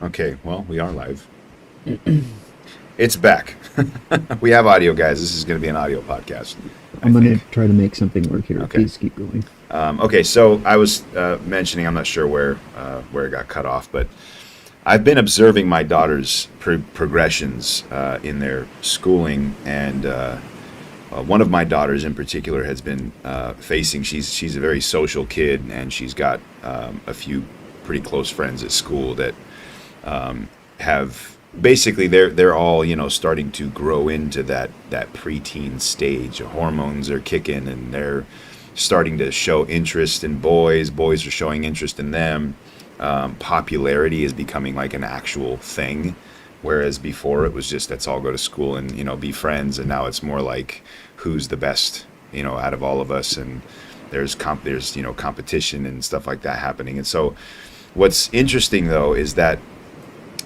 Okay, well, we are live. It's back. We have audio, guys. This is going to be an audio podcast, I I'm gonna think. try to make something work here. Okay. Please keep going. Okay, so I was mentioning, I'm not sure where it got cut off, but I've been observing my daughter's progressions in their schooling, and one of my daughters in particular has been facing. She's a very social kid, and she's got a few pretty close friends at school that have basically they're all starting to grow into that preteen stage. Hormones are kicking, and they're starting to show interest in boys. Boys are showing interest in them. Popularity is becoming like an actual thing, whereas before it was just let's all go to school and be friends, and now it's more like who's the best out of all of us, and there's competition and stuff like that happening. And so what's interesting though is that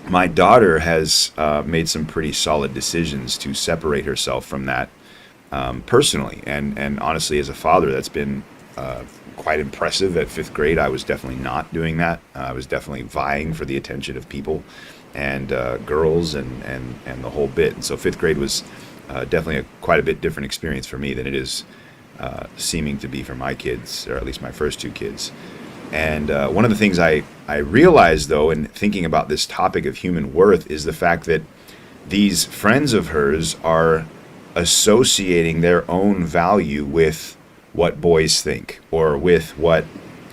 my daughter has made some pretty solid decisions to separate herself from that personally, and honestly, as a father, that's been quite impressive. At fifth grade, I was definitely not doing that. I was definitely vying for the attention of people and girls and the whole bit. And so fifth grade was definitely quite a bit different experience for me than it is seeming to be for my kids, or at least my first two kids. And one of the things I realized, though, in thinking about this topic of human worth, is the fact that these friends of hers are associating their own value with what boys think or with what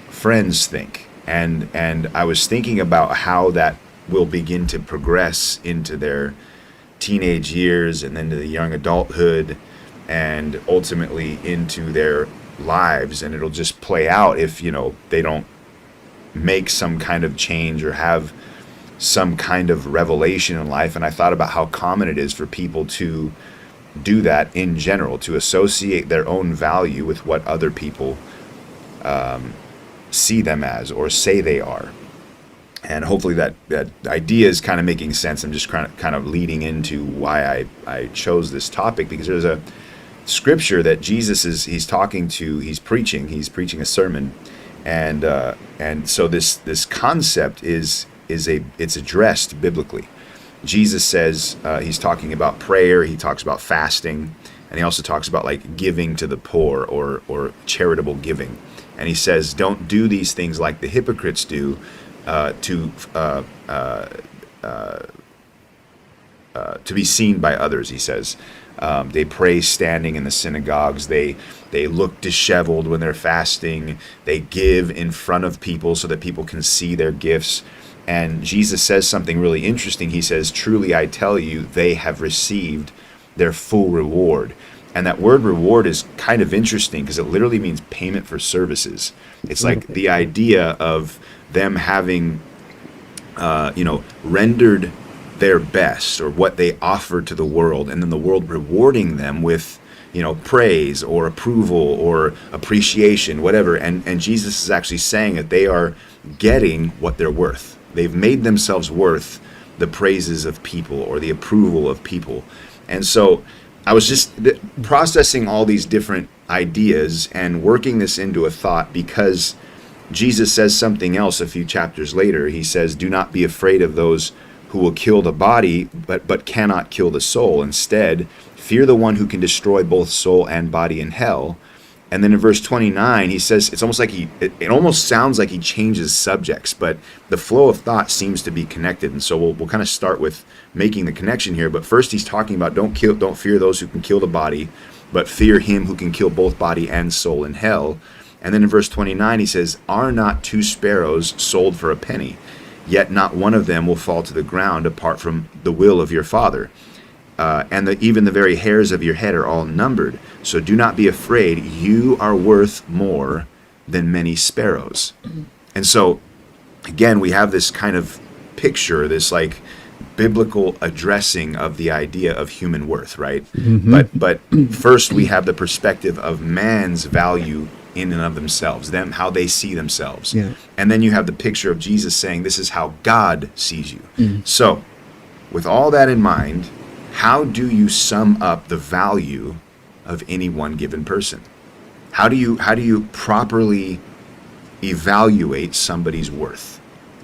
friends think. And I was thinking about how that will begin to progress into their teenage years and then to the young adulthood and ultimately into their lives, and it'll just play out if they don't make some kind of change or have some kind of revelation in life. And I thought about how common it is for people to do that in general, to associate their own value with what other people see them as or say they are. And hopefully that idea is kind of making sense. I'm just kind of leading into why I chose this topic, because there's a scripture that Jesus he's preaching a sermon, and so this concept it's addressed biblically. Jesus says he's talking about prayer, he talks about fasting, and he also talks about like giving to the poor or charitable giving. And he says, don't do these things like the hypocrites do to be seen by others. He says they pray standing in the synagogues. They look disheveled when they're fasting. They give in front of people so that people can see their gifts. And Jesus says something really interesting. He says, truly I tell you, they have received their full reward. And that word reward is kind of interesting because it literally means payment for services. It's like the idea of them having, rendered their best or what they offered to the world, and then the world rewarding them with, praise or approval or appreciation, whatever. And Jesus is actually saying that they are getting what they're worth. They've made themselves worth the praises of people or the approval of people. And so I was just processing all these different ideas and working this into a thought, because Jesus says something else a few chapters later. He says, do not be afraid of those who will kill the body, but cannot kill the soul. Instead, fear the one who can destroy both soul and body in hell. And then in verse 29, he says, it's almost like it almost sounds like he changes subjects, but the flow of thought seems to be connected. And so we'll kind of start with making the connection here. But first he's talking about don't fear those who can kill the body, but fear him who can kill both body and soul in hell. And then in verse 29, he says, are not two sparrows sold for a penny? Yet not one of them will fall to the ground apart from the will of your Father. And even the very hairs of your head are all numbered. So do not be afraid. You are worth more than many sparrows. And so, again, we have this kind of picture, this like biblical addressing of the idea of human worth, right? But first we have the perspective of man's value in and of themselves, how they see themselves. Yeah. And then you have the picture of Jesus saying, this is how God sees you. So, with all that in mind, how do you sum up the value of any one given person? How do you properly evaluate somebody's worth?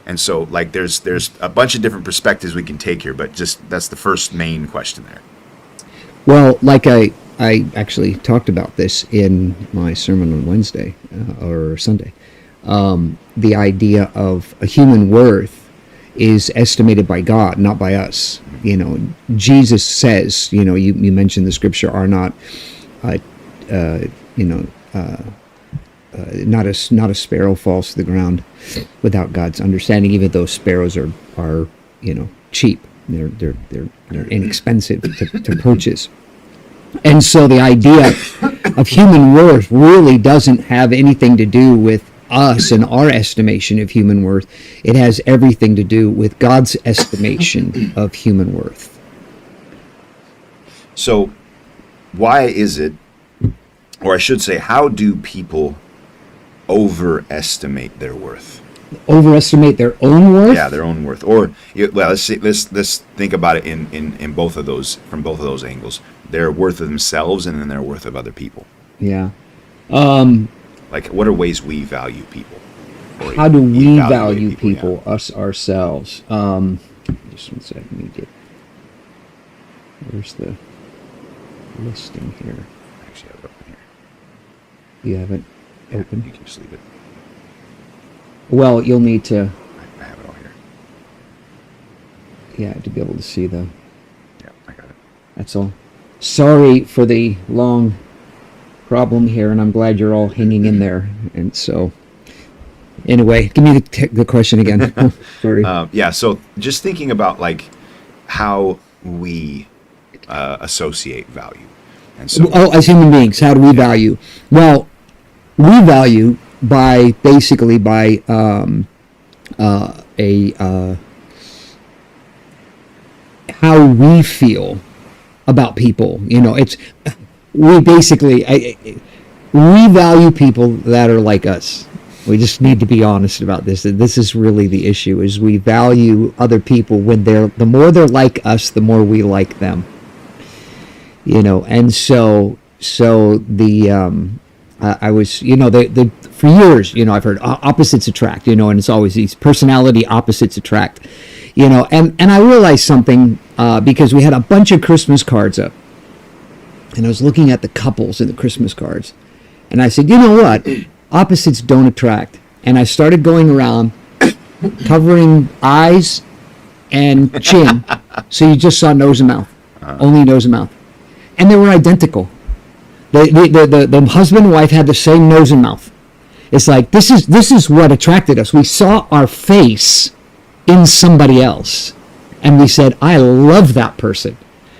And so, like, there's a bunch of different perspectives we can take here, but just that's the first main question there. Well, like I actually talked about this in my sermon on Wednesday or Sunday. The idea of a human worth is estimated by God, not by us. You know, Jesus says, you know, you mentioned the scripture, are not, you know, not a sparrow falls to the ground without God's understanding. Even though sparrows are you know, cheap, they're inexpensive to purchase. And so the idea of human worth really doesn't have anything to do with us and our estimation of human worth. It has everything to do with God's estimation of human worth. So why is it, or I should say, how do people overestimate their worth? Overestimate their own worth? Yeah, their own worth. Or, well, let's think about it in both of those, from both of those angles. Their worth of themselves and then their worth of other people. Yeah. Like, what are ways we value people? Or how do we value people, people yeah. us ourselves? Just one second. Let me get. Where's the listing here? I actually have it open here. You have it open? You can just leave it. Well, you'll need to. I have it all here. Yeah, to be able to see the. Yeah, I got it. That's all. Sorry for the long problem here, and I'm glad you're all hanging in there. And so, anyway, give me the question again. Sorry. Yeah, so just thinking about, like, how we associate value. And so, as human beings, how do we value? Well, we value basically by how we feel about people. You know, we basically we value people that are like us. We just need to be honest about this. This is really the issue: is we value other people when the more they're like us, the more we like them. You know, and so the I was, you know, for years, you know, I've heard opposites attract, you know, and it's always these personality opposites attract, you know, and I realized something because we had a bunch of Christmas cards up, and I was looking at the couples in the Christmas cards, and I said, you know what, opposites don't attract, and I started going around covering eyes and chin, so you just saw nose and mouth, only nose and mouth, and they were identical. The husband and wife had the same nose and mouth. It's like, this is what attracted us. We saw our face in somebody else, and we said, I love that person,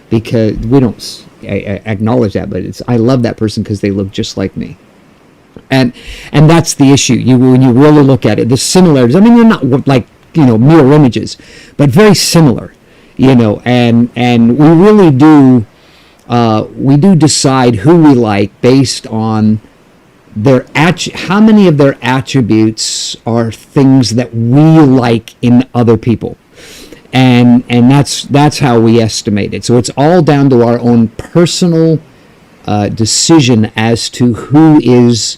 because we don't acknowledge that, but I love that person because they look just like me. And that's the issue. When you really look at it, the similarities. I mean, they're not like, you know, mirror images, but very similar. You know, and we really do. We do decide who we like based on how many of their attributes are things that we like in other people, and that's how we estimate it. So it's all down to our own personal decision as to who is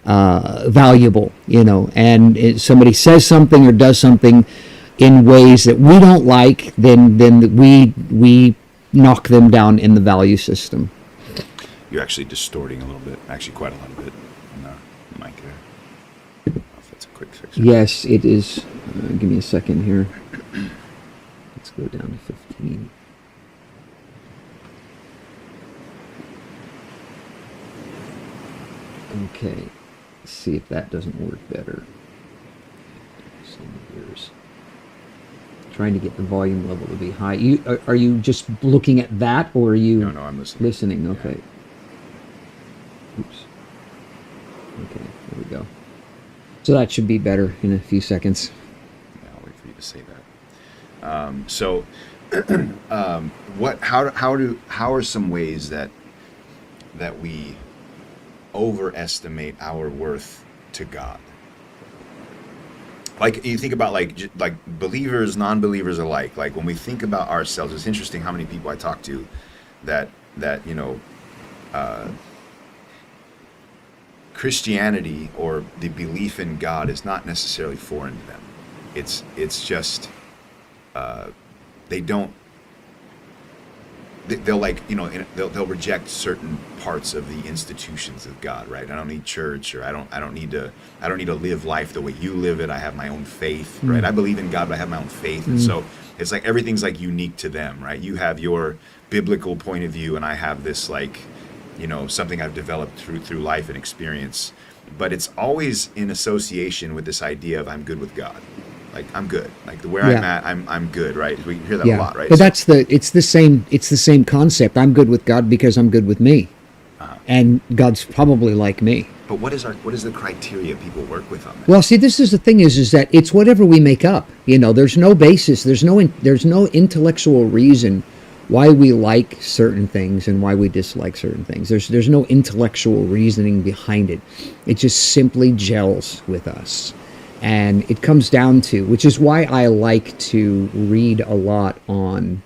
valuable, you know. And if somebody says something or does something in ways that we don't like, then we knock them down in the value system. You're actually distorting a little bit, actually quite a little bit in the mic there. I don't know if that's a quick fix. Yes, it is. Give me a second here. Let's go down to 15. Okay, let's see if that doesn't work better. Trying to get the volume level to be high. Are you just looking at that, or are you? No, I'm listening. Okay. Yeah. Oops. Okay, there we go. So that should be better in a few seconds. Yeah, I'll wait for you to say that. How are some ways that we overestimate our worth to God? Like, you think about like believers, non-believers alike. Like, when we think about ourselves, it's interesting how many people I talk to that you know, Christianity or the belief in God is not necessarily foreign to them. It's just they don't. They'll like they'll reject certain parts of the institutions of God, right? I don't need church, or I don't need to live life the way you live it. I have my own faith, right? I believe in God, but I have my own faith, and so it's like everything's like unique to them, right? You have your biblical point of view, and I have this like something I've developed through life and experience, but it's always in association with this idea of I'm good with God. Like I'm good. Like where I'm at, I'm good, right? We hear that a lot, right? But it's the same concept. I'm good with God because I'm good with me, and God's probably like me. But what is the criteria people work with on that? Well, see, this is the thing is that it's whatever we make up. There's no basis. There's no intellectual reason why we like certain things and why we dislike certain things. There's no intellectual reasoning behind it. It just simply gels with us. And it comes down to, which is why I like to read a lot on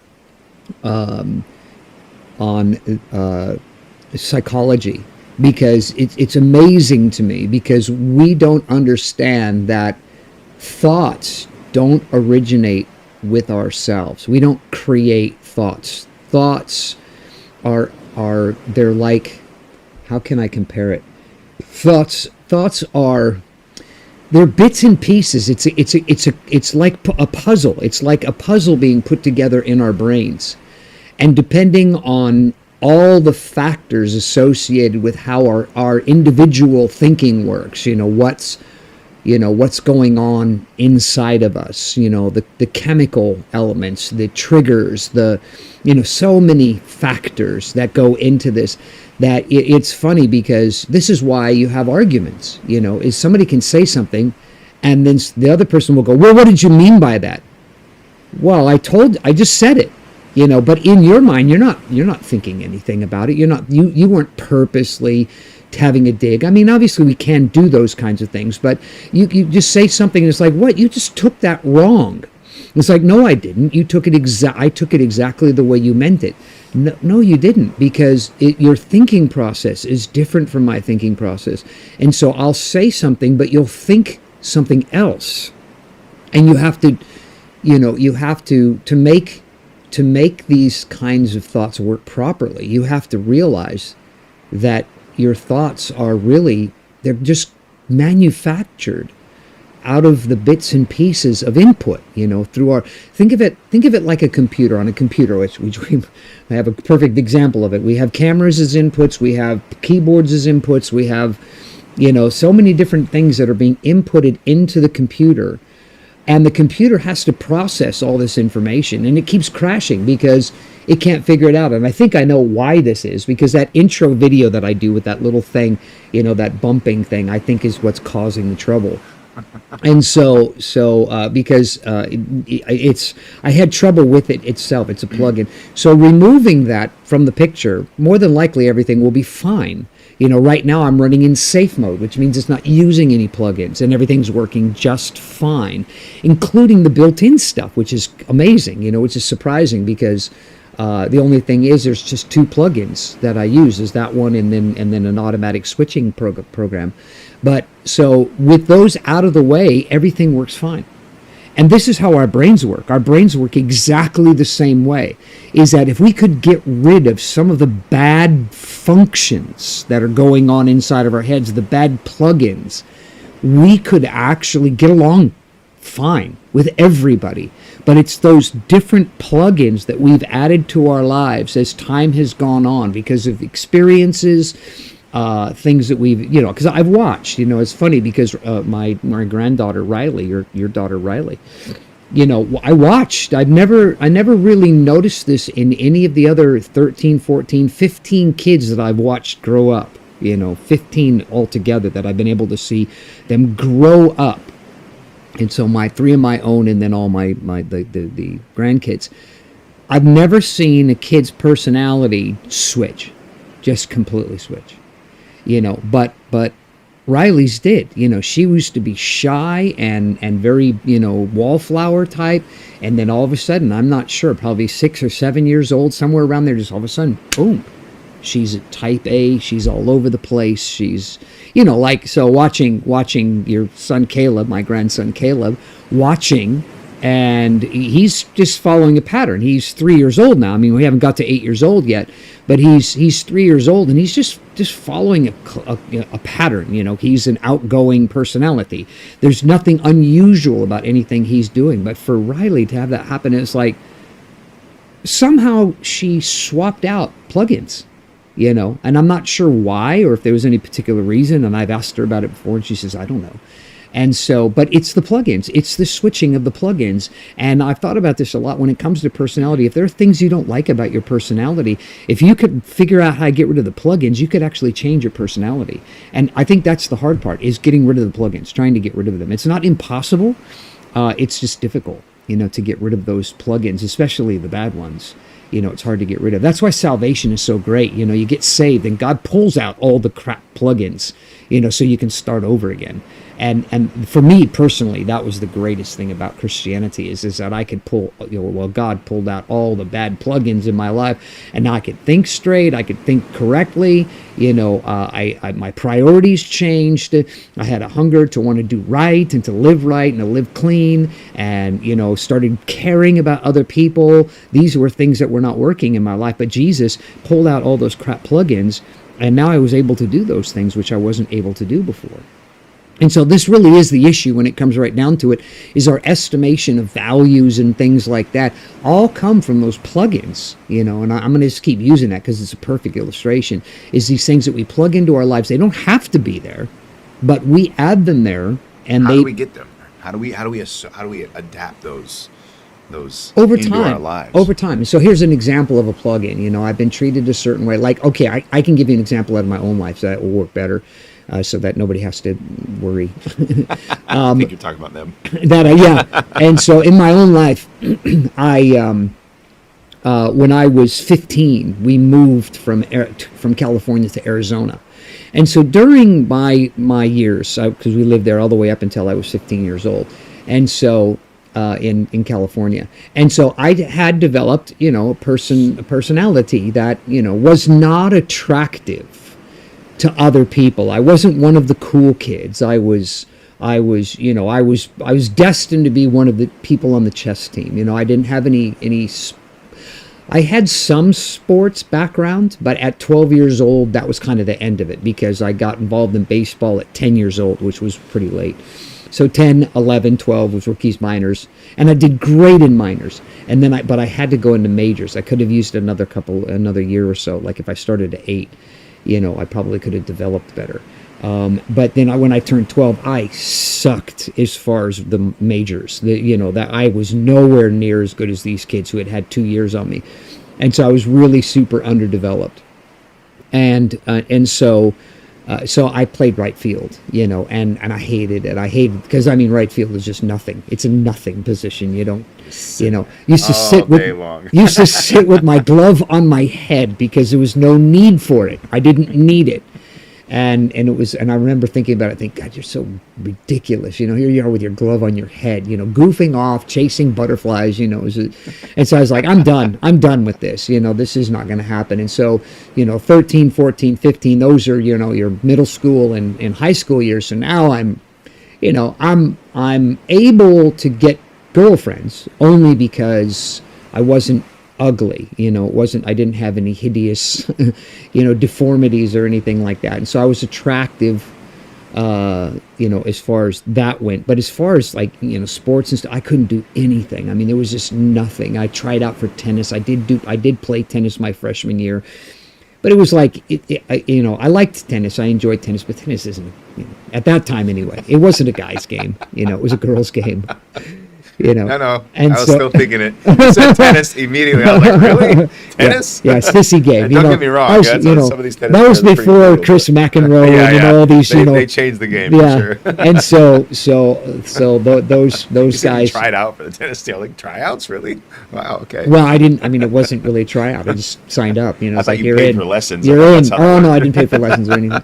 psychology, because it's amazing to me, because we don't understand that thoughts don't originate with ourselves. We don't create thoughts. Thoughts are they're like, how can I compare it? Thoughts are, they're bits and pieces. It's like a puzzle. It's like a puzzle being put together in our brains. And depending on all the factors associated with how our individual thinking works, what's going on inside of us, the chemical elements, the triggers, so many factors that go into this, that it's funny, because this is why you have arguments, is somebody can say something and then the other person will go, well, what did you mean by that? Well, I just said it, but in your mind, you're not thinking anything about it. You weren't purposely having a dig. I mean, obviously we can do those kinds of things, but you just say something and it's like, what? You just took that wrong. It's like, no, I didn't. I took it exactly the way you meant it. No, you didn't, because your thinking process is different from my thinking process. And so I'll say something, but you'll think something else. And you have to make these kinds of thoughts work properly, you have to realize that your thoughts are really, they're just manufactured out of the bits and pieces of input, through our, think of it like a computer. On a computer, which I have a perfect example of it. We have cameras as inputs, we have keyboards as inputs, we have, so many different things that are being inputted into the computer. And the computer has to process all this information, and it keeps crashing because it can't figure it out. And I think I know why this is, because that intro video that I do with that little thing, that bumping thing, I think is what's causing the trouble. And so because I had trouble with it itself. It's a plugin. So removing that from the picture, more than likely everything will be fine. Right now I'm running in safe mode, which means it's not using any plugins, and everything's working just fine, including the built-in stuff, which is amazing, which is surprising, because the only thing is there's just two plugins that I use, is that one and then an automatic switching program. But so with those out of the way, everything works fine. And this is how our brains work. Our brains work exactly the same way, is that if we could get rid of some of the bad functions that are going on inside of our heads, the bad plugins, we could actually get along fine with everybody. But it's those different plugins that we've added to our lives as time has gone on, because of experiences, things that we've, because I've watched, it's funny, because my granddaughter Riley, your daughter Riley, I watched. I never really noticed this in any of the other 13, 14, 15 kids that I've watched grow up. 15 altogether that I've been able to see them grow up. And so my three of my own, and then all the grandkids, I've never seen a kid's personality switch, just completely switch. But Riley's did. She used to be shy and very, wallflower type. And then all of a sudden, I'm not sure, probably 6 or 7 years old, somewhere around there, just all of a sudden, boom, She's a type A. She's all over the place. She's, like, so watching your son Caleb, my grandson Caleb, watching, and he's just following a pattern. He's 3 years old now. I mean, we haven't got to 8 years old yet, but he's 3 years old, and he's just following a pattern. He's an outgoing personality. There's nothing unusual about anything he's doing. But for Riley to have that happen, it's like somehow she swapped out plugins. And I'm not sure why, or if there was any particular reason, and I've asked her about it before, and she says, I don't know. And so, but it's the plugins, it's the switching of the plugins. And I've thought about this a lot when it comes to personality. If there are things you don't like about your personality, if you could figure out how to get rid of the plugins, you could actually change your personality. And I think that's the hard part, is getting rid of the plugins, trying to get rid of them. It's not impossible, it's just difficult, to get rid of those plugins, especially the bad ones. It's hard to get rid of. That's why salvation is so great. You get saved and God pulls out all the crap plugins, so you can start over again. And for me personally, that was the greatest thing about Christianity is that I could pull, God pulled out all the bad plugins in my life, and now I could think straight, I could think correctly. My priorities changed. I had a hunger to want to do right and to live right and to live clean, and started caring about other people. These were things that were not working in my life, but Jesus pulled out all those crap plugins, and now I was able to do those things which I wasn't able to do before. And so this really is the issue when it comes right down to it, is our estimation of values and things like that all come from those plugins, and I'm going to just keep using that because it's a perfect illustration, is these things that we plug into our lives. They don't have to be there, but we add them there. And how do we get them? How do we adapt those over into time, our lives? Over time. So here's an example of a plugin. I've been treated a certain way. Like, okay, I can give you an example out of my own life so that will work better. So that nobody has to worry. I think you're talking about them. Yeah. And so in my own life, when I was 15, we moved from California to Arizona. And so during my years, because we lived there all the way up until I was 15 years old, and so in California, and so I had developed, a personality that was not attractive to other people. I wasn't one of the cool kids. I was destined to be one of the people on the chess team. I didn't have any. I had some sports background, but at 12 years old, that was kind of the end of it, because I got involved in baseball at 10 years old, which was pretty late. So 10, 11, 12 was rookies, minors, and I did great in minors. And then but I had to go into majors. I could have used another year or so. Like if I started at 8. I probably could have developed better. But then when I turned 12, I sucked as far as the majors. That I was nowhere near as good as these kids who had 2 years on me. And so I was really super underdeveloped. And so I played right field, and I hated it. Because right field is just nothing. It's a nothing position. You don't, used to sit with my glove on my head because there was no need for it. I didn't need it. And I remember thinking about it, God, you're so ridiculous. Here you are with your glove on your head, goofing off, chasing butterflies, and so I was like, I'm done with this, this is not going to happen. And so, 13, 14, 15, those are, your middle school and high school years. So now I'm able to get girlfriends only because I wasn't ugly, I didn't have any hideous, deformities or anything like that. And so I was attractive, as far as that went. But as far as sports and stuff, I couldn't do anything. There was just nothing. I tried out for tennis. I did play tennis my freshman year, but it was like, I liked tennis. I enjoyed tennis, but tennis isn't, at that time anyway, it wasn't a guy's game. It was a girl's game. No, and I was still thinking it. You said tennis immediately. I was like, really? Tennis? Yeah, sissy game. Don't get me wrong. Some of these tennis that was before cool, Chris McEnroe and all these. They changed the game for sure. And so those you guys tried out for the tennis deal. Like tryouts, really? Wow. Okay. Well, I didn't. It wasn't really a tryout. I just signed up. I thought you paid for lessons. You're in. Oh no, I didn't pay for lessons or anything.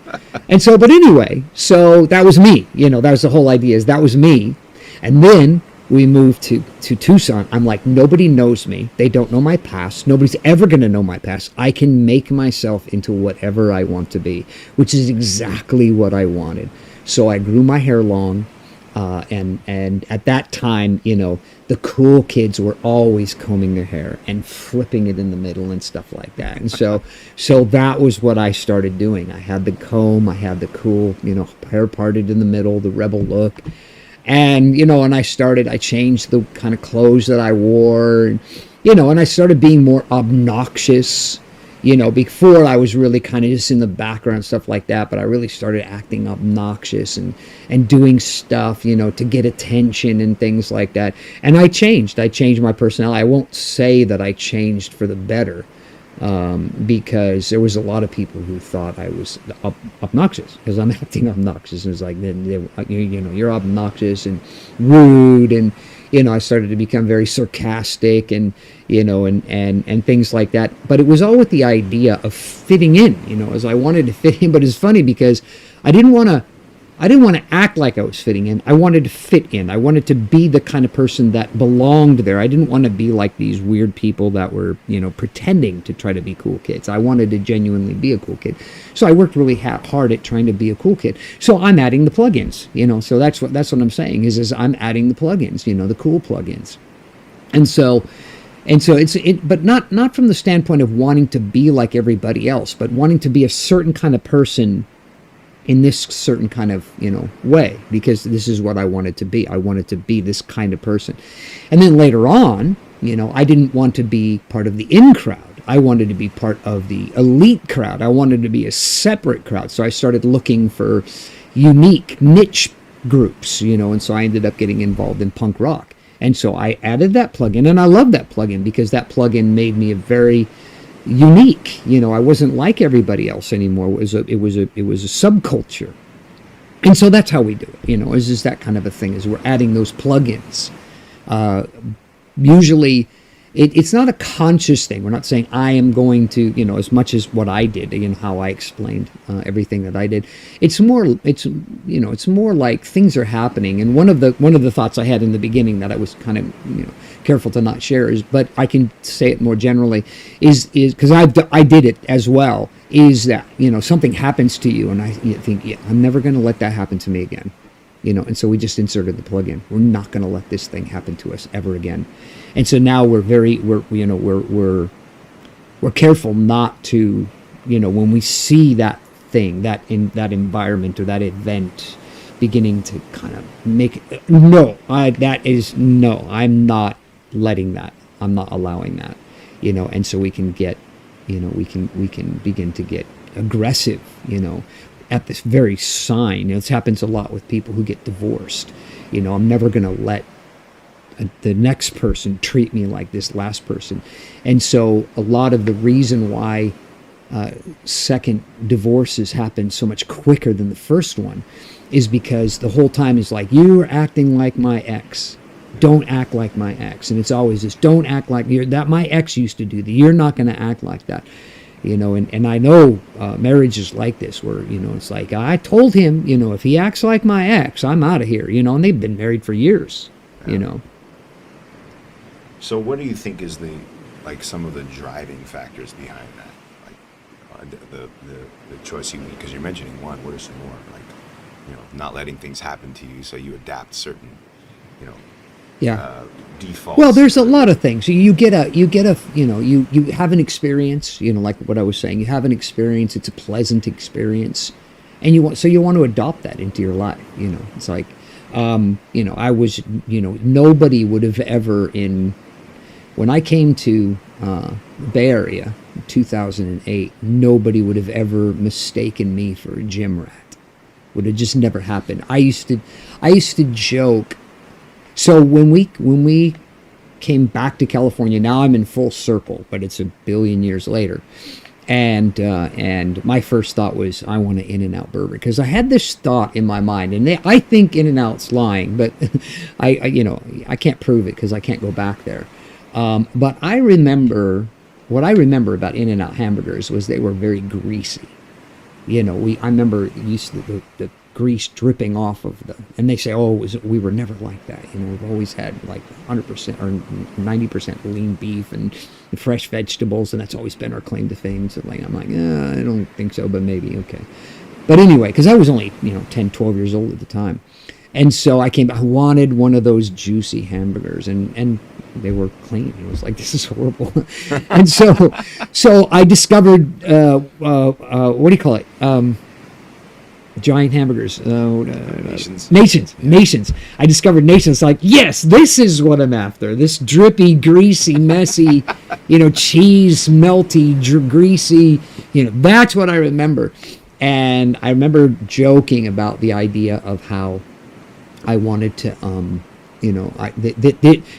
And so, but anyway, so that was me. That was the whole idea. Is that was me, and then we moved to Tucson. I'm like, nobody knows me. They don't know my past. Nobody's ever going to know my past. I can make myself into whatever I want to be, which is exactly what I wanted. So I grew my hair long. And at that time, the cool kids were always combing their hair and flipping it in the middle and stuff like that. And so that was what I started doing. I had the comb, I had the cool, hair parted in the middle, the rebel look. And, and I changed the kind of clothes that I wore, and I started being more obnoxious. Before I was really kind of just in the background, stuff like that, but I really started acting obnoxious and doing stuff, to get attention and things like that. And I changed my personality. I won't say that I changed for the better, because there was a lot of people who thought I was obnoxious because I'm acting obnoxious. And it was like, you're obnoxious and rude, and I started to become very sarcastic and and things like that. But it was all with the idea of fitting in, as I wanted to fit in. But it's funny because I didn't want to act like I was fitting in. I wanted to fit in. I wanted to be the kind of person that belonged there. I didn't want to be like these weird people that were, pretending to try to be cool kids. I wanted to genuinely be a cool kid. So I worked really hard at trying to be a cool kid. So I'm adding the plugins, so that's what I'm saying is I'm adding the plugins, the cool plugins. And so but not from the standpoint of wanting to be like everybody else, but wanting to be a certain kind of person in this certain kind of, way, because this is what I wanted to be. I wanted to be this kind of person. And then later on, I didn't want to be part of the in crowd. I wanted to be part of the elite crowd. I wanted to be a separate crowd. So I started looking for unique niche groups, and so I ended up getting involved in punk rock. And so I added that plugin, and I love that plugin because that plugin made me a very unique. I wasn't like everybody else anymore. It was a subculture. And so that's how we do it. Is just that kind of a thing, is we're adding those plugins. Usually it's not a conscious thing. We're not saying I am going to, as much as what I did, how I explained everything that I did. It's more like things are happening. And one of the thoughts I had in the beginning that I was kind of, careful to not share is, but I can say it more generally, is because I did it as well, is that, something happens to you and I think, I'm never going to let that happen to me again. And so we just inserted the plug-in. We're not going to let this thing happen to us ever again. And so now we're careful not to, when we see that thing, that environment or that event beginning to kind of make it, I'm not letting that. I'm not allowing that, and so we can get, we can begin to get aggressive, at this very sign. This happens a lot with people who get divorced. I'm never going to let the next person treat me like this last person. And so a lot of the reason why second divorces happen so much quicker than the first one is because the whole time is like, you're acting like my ex. Don't act like my ex. And it's always this, don't act like that my ex used to do that. You're not going to act like that. And I know marriages like this where, it's like, I told him, if he acts like my ex, I'm out of here, and they've been married for years, So what do you think is some of the driving factors behind that? Like the choice you make, because you're mentioning one, what are some more? Not letting things happen to you, so you adapt certain, defaults. Well, there's a lot of things. You have an experience, like what I was saying, you have an experience, it's a pleasant experience, and you want to adopt that into your life. It's like, I was, nobody would have ever when I came to the Bay Area in 2008, nobody would have ever mistaken me for a gym rat. Would have just never happened. I used to joke. So when we came back to California, now I'm in full circle, but it's a billion years later. And my first thought was, I want an In-N-Out burger, because I had this thought in my mind, and I think In-N-Out's lying, but I can't prove it because I can't go back there. But what I remember about In-N-Out hamburgers was they were very greasy. I remember the grease dripping off of the, and they say, oh, we were never like that. We've always had like 100% or 90% lean beef and fresh vegetables, and that's always been our claim to fame. So like, I'm like, I don't think so, but maybe, okay. But anyway, because I was only, 10, 12 years old at the time. And so I wanted one of those juicy hamburgers, and they were clean. It was like, this is horrible. And so I discovered, what do you call it? Giant hamburgers. Nations. I discovered Nations. Like, yes, this is what I'm after. This drippy, greasy, messy, cheese, melty, greasy, that's what I remember. And I remember joking about the idea of how I wanted to,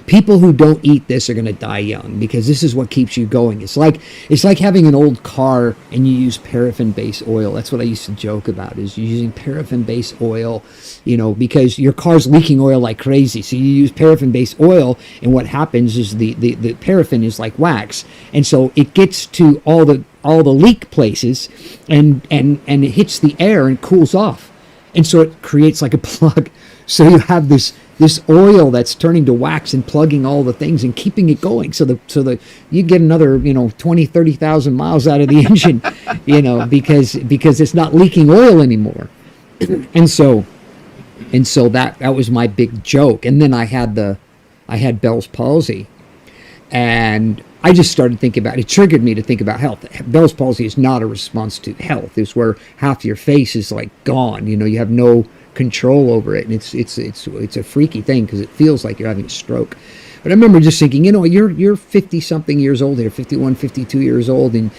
people who don't eat this are going to die young, because this is what keeps you going. It's like having an old car and you use paraffin-based oil. That's what I used to joke about, is you're using paraffin-based oil, because your car's leaking oil like crazy. So you use paraffin-based oil, and what happens is the paraffin is like wax, and so it gets to all the leak places, and it hits the air and cools off, and so it creates like a plug. So you have this oil that's turning to wax and plugging all the things and keeping it going. So you get another 20, 30,000 miles out of the engine, because it's not leaking oil anymore. and so that was my big joke. And then I had Bell's palsy, and I just started thinking about it. It triggered me to think about health. Bell's palsy is not a response to health. It's where half your face is like gone. You have no control over it, and it's a freaky thing, because it feels like you're having a stroke. But I remember just thinking, you're 50 something years old here, 51, 52 years old, and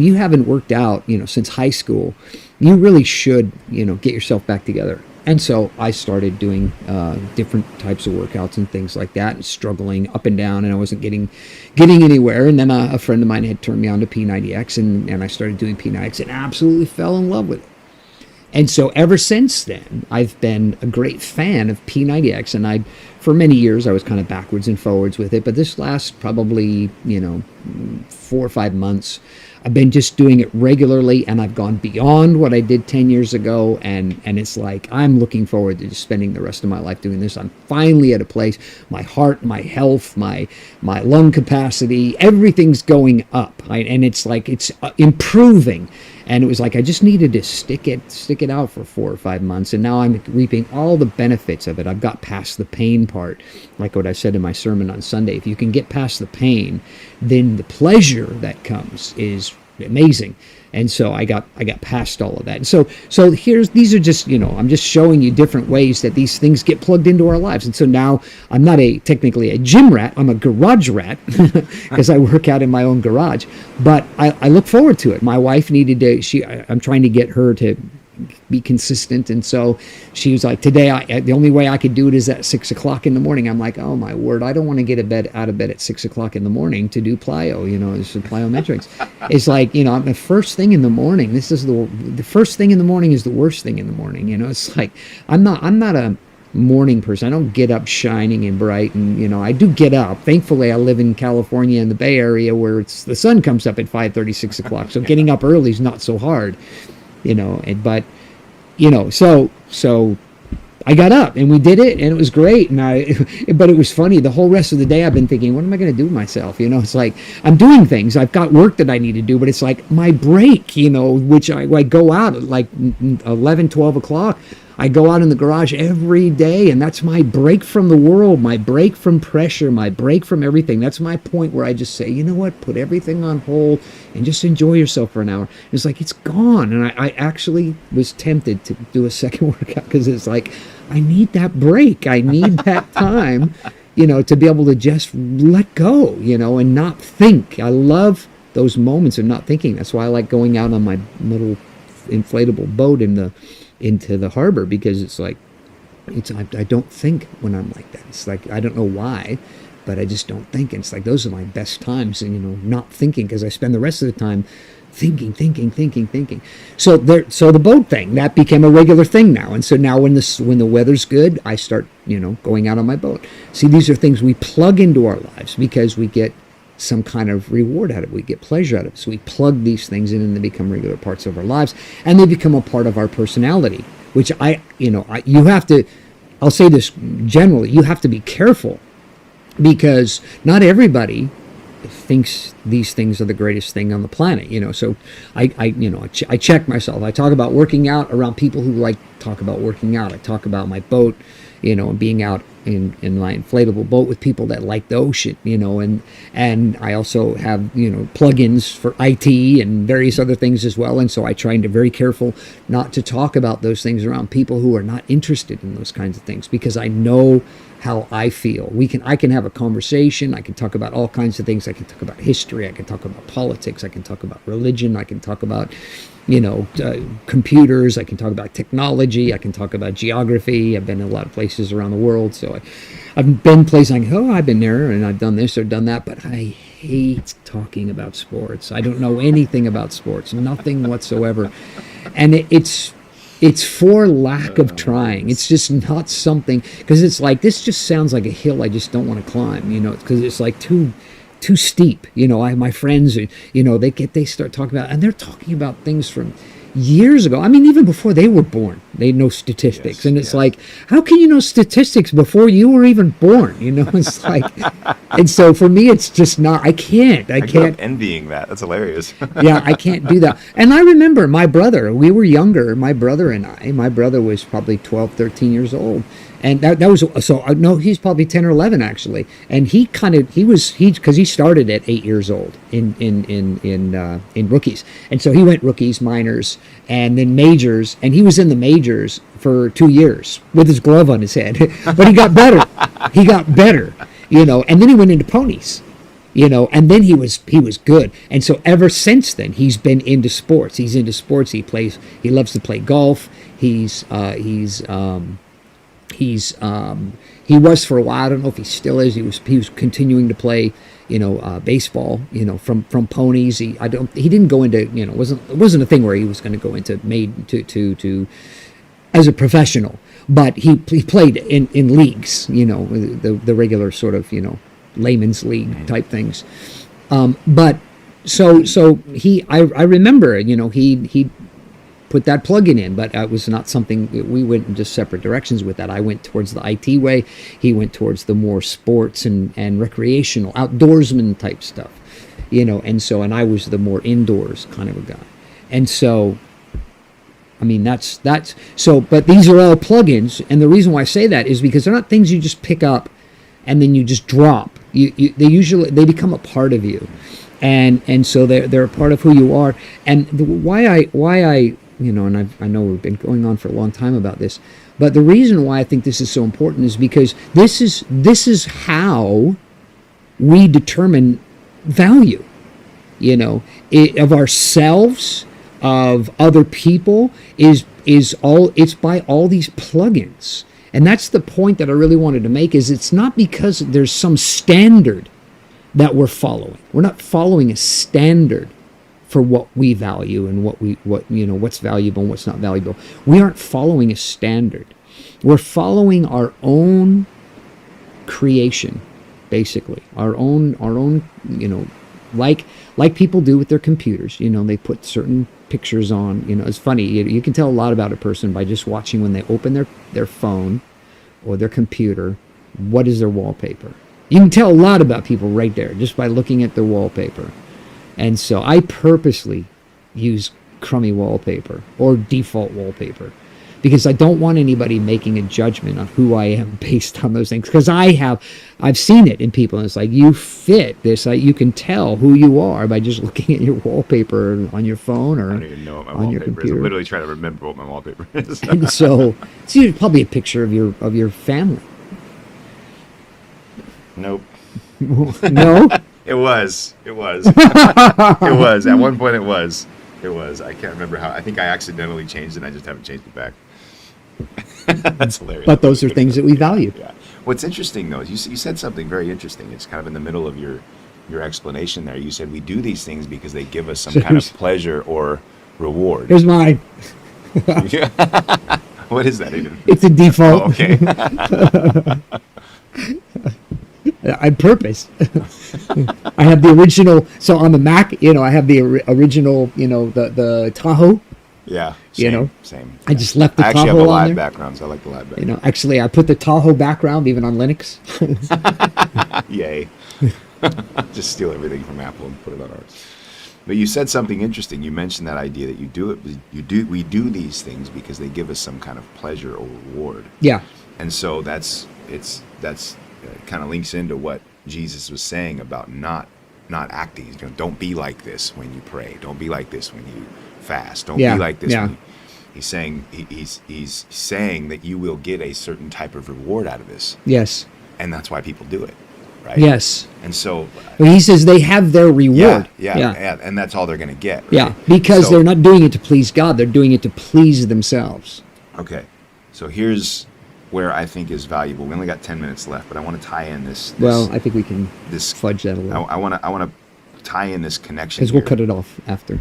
you haven't worked out, since high school. You really should, get yourself back together. And so I started doing different types of workouts and things like that, and struggling up and down, and I wasn't getting anywhere. And then a friend of mine had turned me on to P90X, and I started doing P90X and absolutely fell in love with it. And so ever since then, I've been a great fan of P90X, and for many years, I was kind of backwards and forwards with it. But this last probably, 4 or 5 months, I've been just doing it regularly, and I've gone beyond what I did 10 years ago. And it's like, I'm looking forward to just spending the rest of my life doing this. I'm finally at a place, my heart, my health, my lung capacity, everything's going up. And it's like, it's improving. And it was like, I just needed to stick it out for 4 or 5 months. And now I'm reaping all the benefits of it. I've got past the pain part, like what I said in my sermon on Sunday. If you can get past the pain, then the pleasure that comes is amazing. And so I got past all of that. And so these are just, I'm just showing you different ways that these things get plugged into our lives. And so now I'm not technically a gym rat, I'm a garage rat, because I work out in my own garage. But I look forward to it. My wife needed to, I'm trying to get her to be consistent, and so she was like, today the only way I could do it is at 6 o'clock in the morning. I'm like, oh my word, I don't want to get out of bed at 6 o'clock in the morning to do plyo, this is plyometrics. It's like, the first thing in the morning, this is the first thing in the morning is the worst thing in the morning. It's like, I'm not a morning person. I don't get up shining and bright, and I do get up. Thankfully, I live in California in the Bay Area, where the sun comes up at 5:30, 6 o'clock, so getting up early is not so hard. So I got up and we did it, and it was great. But it was funny. The whole rest of the day I've been thinking, what am I going to do with myself? It's like, I'm doing things. I've got work that I need to do, but it's like my break, which I go out at like 11, 12 o'clock. I go out in the garage every day, and that's my break from the world, my break from pressure, my break from everything. That's my point where I just say, you know what, put everything on hold and just enjoy yourself for an hour. It's like, it's gone. And I actually was tempted to do a second workout, because it's like, I need that break. I need that time, to be able to just let go, and not think. I love those moments of not thinking. That's why I like going out on my little inflatable boat into the harbor, because it's like, I don't think when I'm like that. It's like, I don't know why, but I just don't think. And it's like, those are my best times, and not thinking, because I spend the rest of the time thinking. So the boat thing, that became a regular thing now. And so now when the weather's good, I start, going out on my boat. See, these are things we plug into our lives because we get some kind of reward out of it. We get pleasure out of it. So we plug these things in, and they become regular parts of our lives, and they become a part of our personality. which you have to, I'll say this generally, you have to be careful because not everybody thinks these things are the greatest thing on the planet, so I check myself. I talk about working out around people who like talk about working out. I talk about my boat, and being out in my inflatable boat with people that like the ocean, and I also have plugins for IT and various other things as well, and so I try to be very careful not to talk about those things around people who are not interested in those kinds of things, because I know how I feel. I can have a conversation. I can talk about all kinds of things. I can talk about history. I can talk about politics. I can talk about religion. I can talk about computers. I can talk about technology. I can talk about geography. I've been in a lot of places around the world, so I've been places like, I've been there and I've done this or done that, but I hate talking about sports. I don't know anything about sports, nothing whatsoever, and it's for lack of trying. It's just not something, because it's like, this just sounds like a hill I just don't want to climb, because it's like too steep. My friends, they start talking about, and they're talking about things from years ago. I mean, even before they were born, they know statistics. Yes, and it's like, how can you know statistics before you were even born? It's like, and so for me, it's just not, I can't envying that. That's hilarious. Yeah, I can't do that. And I remember my brother, we were younger, my brother and I, my brother was probably 12, 13 years old. And that was, so no, he's probably 10 or 11 actually. And because he started at 8 years old in rookies. And so he went rookies, minors, and then majors. And he was in the majors for 2 years with his glove on his head. But he got better. And then he went into ponies. And then he was good. And so ever since then, he's been into sports. He loves to play golf. He was for a while. I don't know if he still is. He was continuing to play, baseball, from ponies. He didn't go into, it wasn't a thing where he was going to go into to as a professional, but he played in leagues, the regular sort of, layman's league type things. But so I remember, he put that plug-in in, but it was not something, we went in just separate directions with that. I went towards the IT way. He went towards the more sports and recreational, outdoorsman type stuff, and I was the more indoors kind of a guy. And so, I mean, that's so, but these are all plug-ins. And the reason why I say that is because they're not things you just pick up and then you just drop. They become a part of you. And so they're a part of who you are. And why I and I know we've been going on for a long time about this, but the reason why I think this is so important is because this is how we determine value, of ourselves, of other people, it's by all these plugins. And that's the point that I really wanted to make, is it's not because there's some standard that we're following. We're not following a standard for what we value and what's valuable and what's not valuable. We aren't following a standard. We're following our own creation, basically. Our own, like people do with their computers. They put certain pictures on. It's funny. You can tell a lot about a person by just watching when they open their phone or their computer. What is their wallpaper? You can tell a lot about people right there just by looking at their wallpaper. And so I purposely use crummy wallpaper or default wallpaper because I don't want anybody making a judgment on who I am based on those things. Because I've seen it in people, and it's like, you fit this. You can tell who you are by just looking at your wallpaper on your phone or I don't even know what my on your wallpaper is. computer. I'm literally trying to remember what my wallpaper is. And so it's usually probably a picture of your family. Nope. No? It was. It was. At one point, it was. I can't remember how. I think I accidentally changed it, and I just haven't changed it back. That's hilarious. But those are things that we value. Yeah. What's interesting, though, is you said something very interesting. It's kind of in the middle of your explanation there. You said we do these things because they give us some kind of pleasure or reward. Here's mine. What is that even? It's a default. Oh, okay. On purpose. I have the original. So on the Mac, I have the original, the Tahoe, Yeah. You Same. know? Same. I just left the I actually have a Tahoe on live there. background, so I like the live You background. know, actually, I put the Tahoe background even on Linux. Yay. Just steal everything from Apple and put it on ours. But you said something interesting. You mentioned that idea that we do these things because they give us some kind of pleasure or reward. Yeah. And so that's kind of links into what Jesus was saying about not acting. You know, don't be like this when you pray. Don't be like this when you fast. Don't Yeah, be like this. yeah. He's saying he's saying that you will get a certain type of reward out of this, Yes. and that's why people do it, right? Yes. And so, Well, he says they have their reward. yeah, and that's all they're going to get. Right? Yeah, because So- they're not doing it to please God. They're doing it to please themselves. Okay, so here's where I think is valuable. We only got 10 minutes left, but I want to tie in this. Well, I think we can this fudge that a little. I want to tie in this connection Because we'll here. cut it off after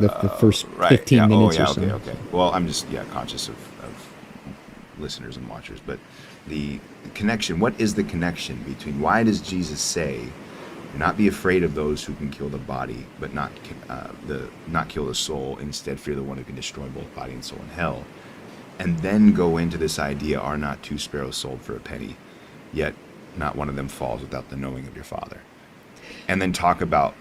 the first 15 minutes or so. Okay. Well, I'm just conscious of listeners and watchers, but the connection. What is the connection between? Why does Jesus say, "Do not be afraid of those who can kill the body, but not kill the soul. Instead, fear the one who can destroy both body and soul in hell." And then go into this idea: "Are not two sparrows sold for a penny? Yet not one of them falls without the knowing of your Father." And then talk about,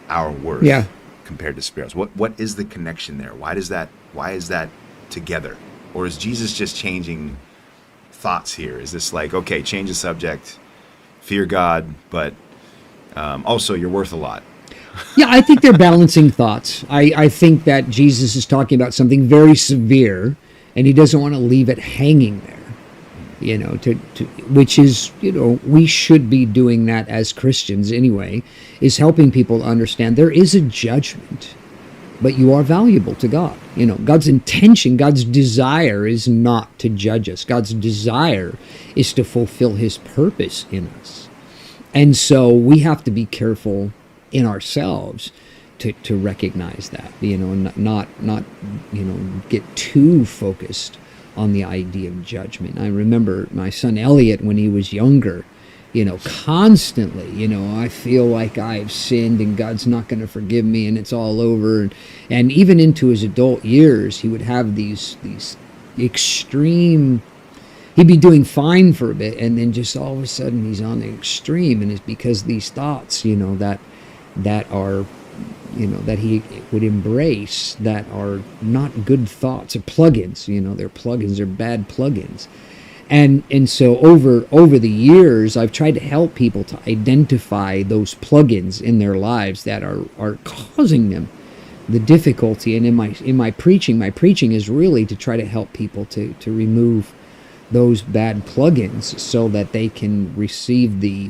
our worth. Yeah. Compared to sparrows. What is the connection there? Why is that together? Or is Jesus just changing thoughts here? Is this like, okay, change the subject, fear God, but also you're worth a lot? Yeah, I think they're balancing thoughts. I think that Jesus is talking about something very severe, and he doesn't want to leave it hanging there. Which is, we should be doing that as Christians anyway, is helping people understand there is a judgment, but you are valuable to God. God's intention, God's desire is not to judge us. God's desire is to fulfill his purpose in us. And so we have to be careful in ourselves to recognize that, not get too focused on the idea of judgment. I remember my son Elliot when he was younger, constantly, I feel like I've sinned and God's not going to forgive me and it's all over. And even into his adult years, he would have these extreme, he'd be doing fine for a bit and then just all of a sudden he's on the extreme, and it's because these thoughts, that are, that he would embrace, that are not good thoughts, or plugins, they're plugins, they're bad plugins. And so over the years, I've tried to help people to identify those plugins in their lives that are causing them the difficulty. And in my preaching is really to try to help people to remove those bad plugins so that they can receive the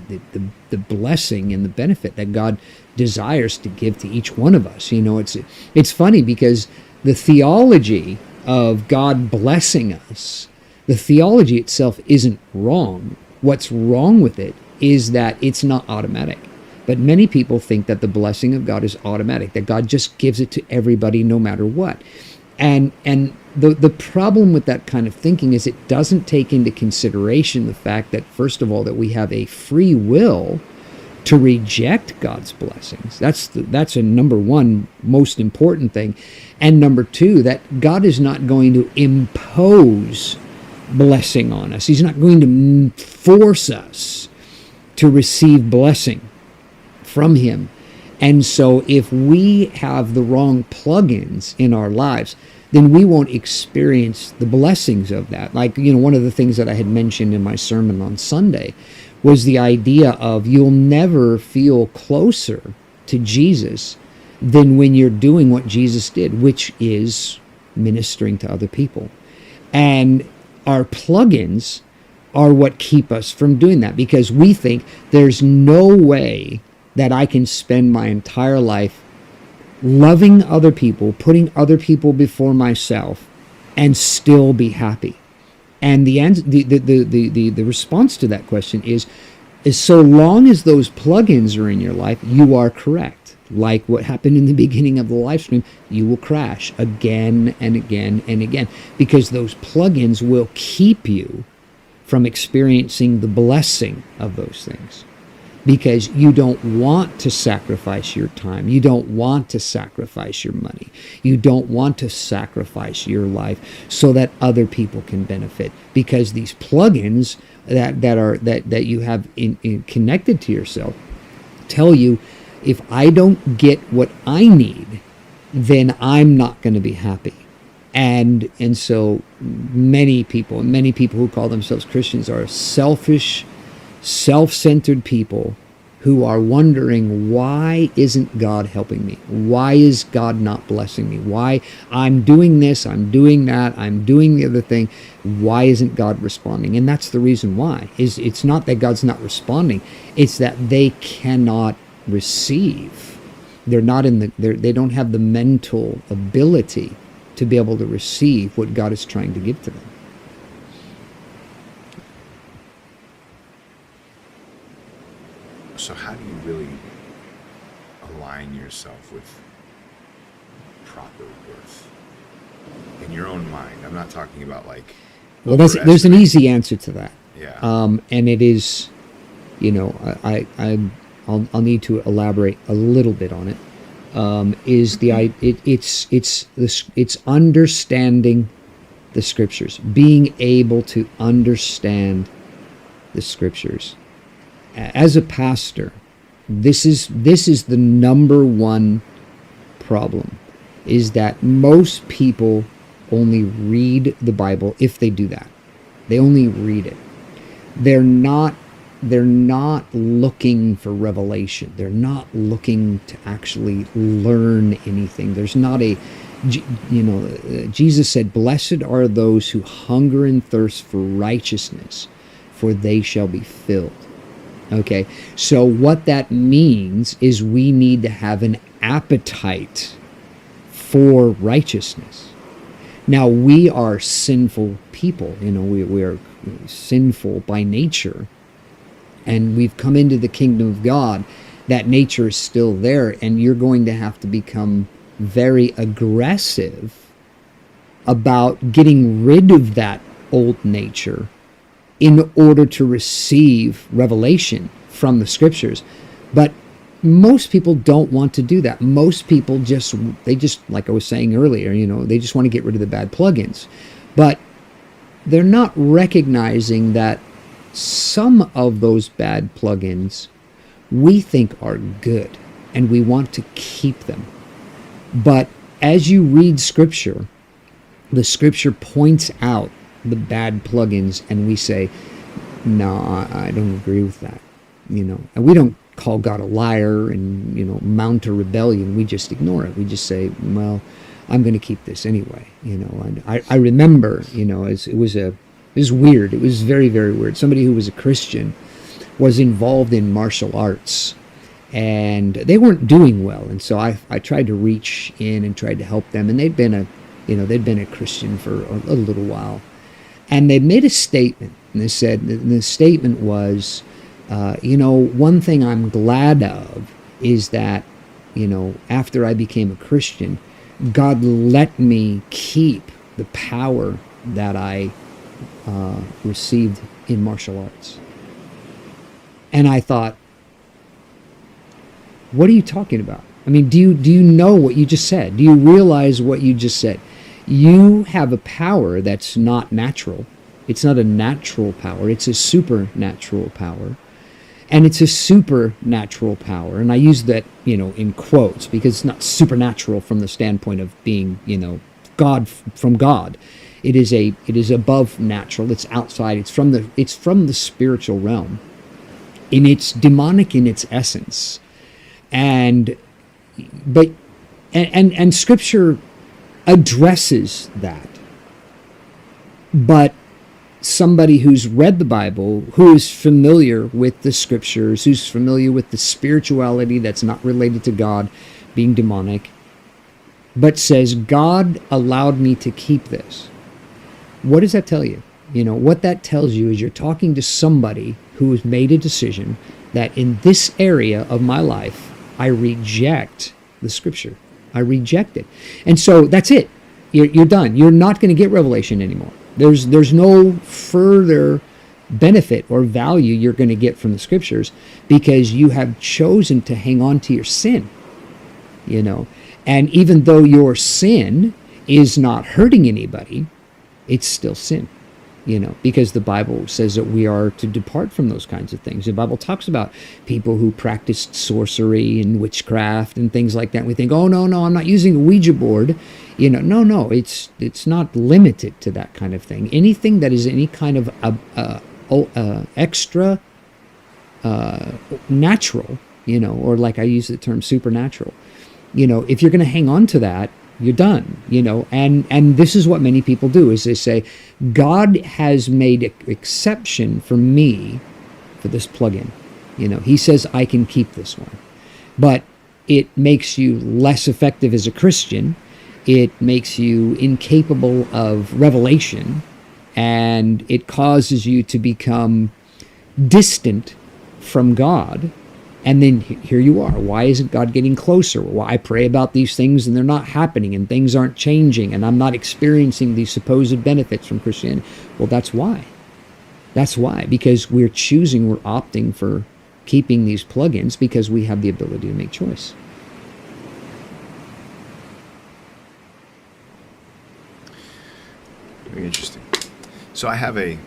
blessing and the benefit that God desires to give to each one of us. It's funny because the theology of God blessing us, the theology itself isn't wrong. What's wrong with it is that it's not automatic. But many people think that the blessing of God is automatic, that God just gives it to everybody no matter what. And the problem with that kind of thinking is it doesn't take into consideration the fact that, first of all, that we have a free will to reject God's blessings. That's a number one most important thing. And number two, that God is not going to impose blessing on us. He's not going to force us to receive blessing from him. And so if we have the wrong plugins in our lives, then we won't experience the blessings of that. Like, one of the things that I had mentioned in my sermon on Sunday was the idea of you'll never feel closer to Jesus than when you're doing what Jesus did, which is ministering to other people. And our plugins are what keep us from doing that, because we think there's no way that I can spend my entire life loving other people, putting other people before myself, and still be happy. And the answer, the response to that question is so long as those plugins are in your life, you are correct. Like what happened in the beginning of the live stream, you will crash again and again and again, because those plugins will keep you from experiencing the blessing of those things. because you don't want to sacrifice your time. You don't want to sacrifice your money. You don't want to sacrifice your life so that other people can benefit, because these plugins that you have in connected to yourself tell you, if I don't get what I need, then I'm not going to be happy. And so many people who call themselves Christians are selfish, self-centered people who are wondering, why isn't God helping me? Why is God not blessing me? Why I'm doing this, I'm doing that, I'm doing the other thing. Why isn't God responding? And that's the reason why. It's not that God's not responding. It's that they cannot receive. They're not they don't have the mental ability to be able to receive what God is trying to give to them. So how do you really align yourself with proper worth in your own mind? I'm not talking about like. Well, there's an easy answer to that. Yeah. And it is, I'll need to elaborate a little bit on it. It's understanding the scriptures, being able to understand the scriptures. As a pastor, this is the number one problem, is that most people only read the Bible. If they do that, they only read it. They're not looking for revelation. They're not looking to actually learn anything. There's not Jesus said, "Blessed are those who hunger and thirst for righteousness, for they shall be filled." Okay, so what that means is we need to have an appetite for righteousness. Now, we are sinful people. We are sinful by nature, and we've come into the kingdom of God. That nature is still there, and you're going to have to become very aggressive about getting rid of that old nature in order to receive revelation from the scriptures. But most people don't want to do that. Most people just, like I was saying earlier, they just want to get rid of the bad plugins. But they're not recognizing that some of those bad plugins we think are good, and we want to keep them. But as you read scripture, the scripture points out the bad plugins, and we say, no, I don't agree with that. And we don't call God a liar and mount a rebellion. We just ignore it. We just say, well, I'm going to keep this anyway. And I remember, it was weird. It was very, very weird. Somebody who was a Christian was involved in martial arts, and they weren't doing well. And so I tried to reach in and tried to help them. And they'd been a Christian for a little while. And they made a statement, and they said, the statement was, one thing I'm glad of is that, after I became a Christian, God let me keep the power that I received in martial arts. And I thought, what are you talking about? I mean, do you know what you just said? Do you realize what you just said? You have a power that's not natural. It's not a natural power. It's a supernatural power. And it's a supernatural power. And I use that, in quotes, because it's not supernatural from the standpoint of being, God from God. It is above natural. It's outside. It's from the spiritual realm. And it's demonic in its essence. And scripture addresses that. But somebody who's read the Bible, who is familiar with the scriptures, who's familiar with the spirituality that's not related to God being demonic, but says, God allowed me to keep this. What does that tell you? What that tells you is you're talking to somebody who has made a decision that in this area of my life, I reject the scripture. I reject it. And so that's it. You're done. You're not going to get revelation anymore. There's no further benefit or value you're going to get from the scriptures, because you have chosen to hang on to your sin, you know. And even though your sin is not hurting anybody, it's still sin, you know, because the Bible says that we are to depart from those kinds of things. The Bible talks about people who practiced sorcery and witchcraft and things like that. We think, oh, no, I'm not using a Ouija board. You know, no, it's not limited to that kind of thing. Anything that is any kind of extra natural, you know, or like I use the term supernatural, you know, if you're going to hang on to that, you're done, you know. And this is what many people do, is they say, God has made an exception for me for this plugin. You know, he says I can keep this one. But it makes you less effective as a Christian. It makes you incapable of revelation, and it causes you to become distant from God. And then here you are. Why isn't God getting closer? Well, I pray about these things and they're not happening, and things aren't changing, and I'm not experiencing these supposed benefits from Christianity. Well, that's why. That's why. Because we're opting for keeping these plugins because we have the ability to make choice. Very interesting. So I have we'll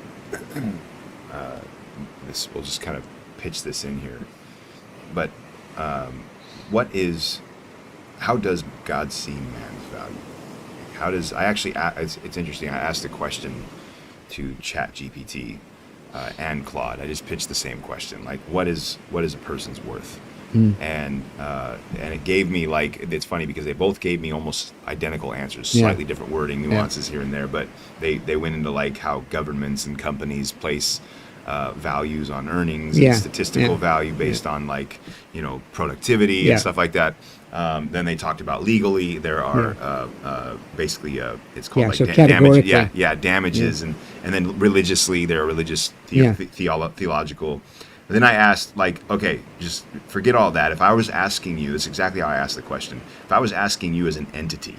just kind of pitch this in here. But how does God see man's value? It's interesting. I asked a question to ChatGPT and Claude. I just pitched the same question, like, what is a person's worth? And it gave me, like, it's funny because they both gave me almost identical answers, slightly different wording, nuances here and there, but they went into like how governments and companies place values on earnings and statistical value based on, like, you know, productivity and stuff like that. Then they talked about legally there are basically it's called like so damage, damages, and then religiously there are religious theological. And then I asked, like, okay, just forget all that. If I was asking you, this is exactly how I asked the question. If I was asking you as an entity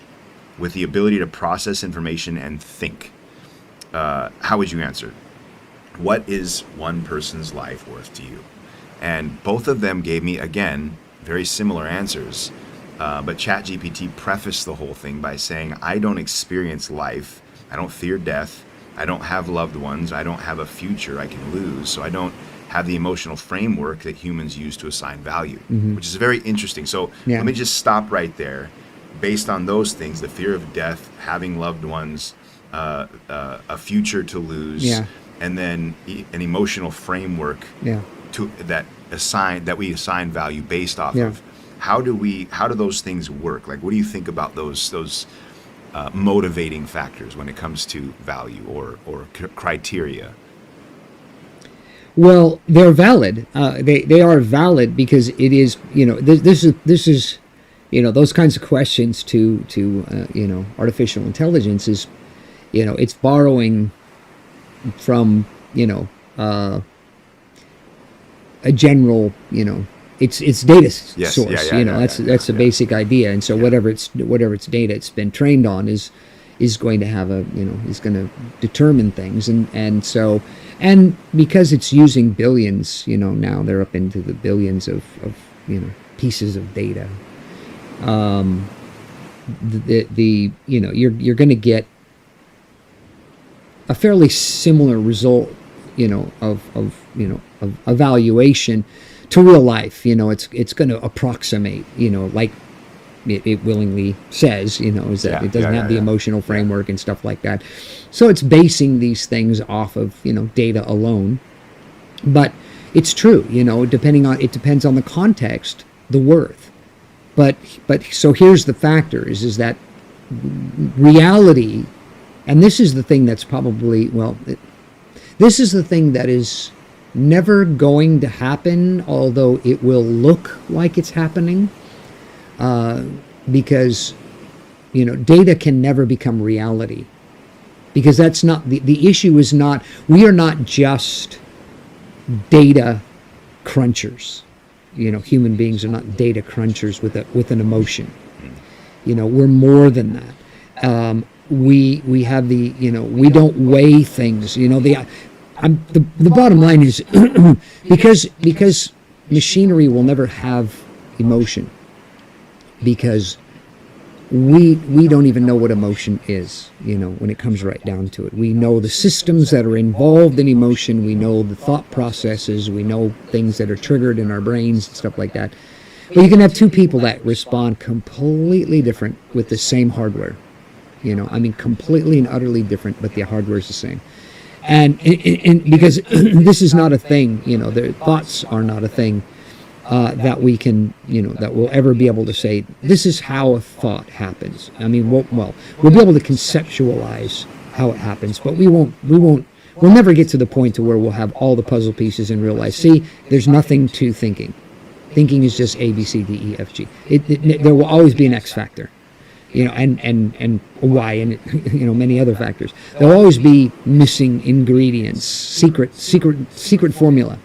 with the ability to process information and think, how would you answer? What is one person's life worth to you? And both of them gave me, again, very similar answers. But ChatGPT prefaced the whole thing by saying, I don't experience life. I don't fear death. I don't have loved ones. I don't have a future I can lose. So I don't have the emotional framework that humans use to assign value, which is very interesting. So let me just stop right there. Based on those things, the fear of death, having loved ones, a future to lose, and then an emotional framework that we assign value based off of. How do those things work? Like, what do you think about those motivating factors when it comes to value or criteria? Well, they're valid. They are valid because it is, you know, this is, you know, those kinds of questions to you know, artificial intelligence is, you know, it's borrowing from, you know, a general, you know, it's data source. You know, that's the basic idea. And so whatever its data it's been trained on is going to have is going to determine things. And because it's using billions, you know, now they're up into the billions of you know, pieces of data. You know, you're going to get a fairly similar result, you know, of evaluation to real life. You know, it's going to approximate, you know, like it willingly says, you know, is that it doesn't have the emotional framework and stuff like that. So it's basing these things off of, you know, data alone. But it's true, you know, it depends on the context, the worth. But so here's the factors, is that reality, and this is the thing that's probably, this is the thing that is never going to happen, although it will look like it's happening, because, you know, data can never become reality, because that's not the issue. Is not, we are not just data crunchers. You know, human beings are not data crunchers with an emotion. You know, we're more than that. We have the, you know, we don't weigh things. You know, the bottom line is because machinery will never have emotion, because we don't even know what emotion is, when it comes right down to it. We know the systems that are involved in emotion, we know the thought processes, we know things that are triggered in our brains and stuff like that. But you can have two people that respond completely different with the same hardware. Completely and utterly different, but the hardware is the same. And because this is not a thing, their thoughts are not a thing that we can, that we'll ever be able to say, this is how a thought happens. We'll be able to conceptualize how it happens, but we'll never get to the point to where we'll have all the puzzle pieces and realize, see, there's nothing to thinking. Thinking is just A, B, C, D, E, F, G. There will always be an X factor. And why, and many other factors. There'll always be missing ingredients, secret formula,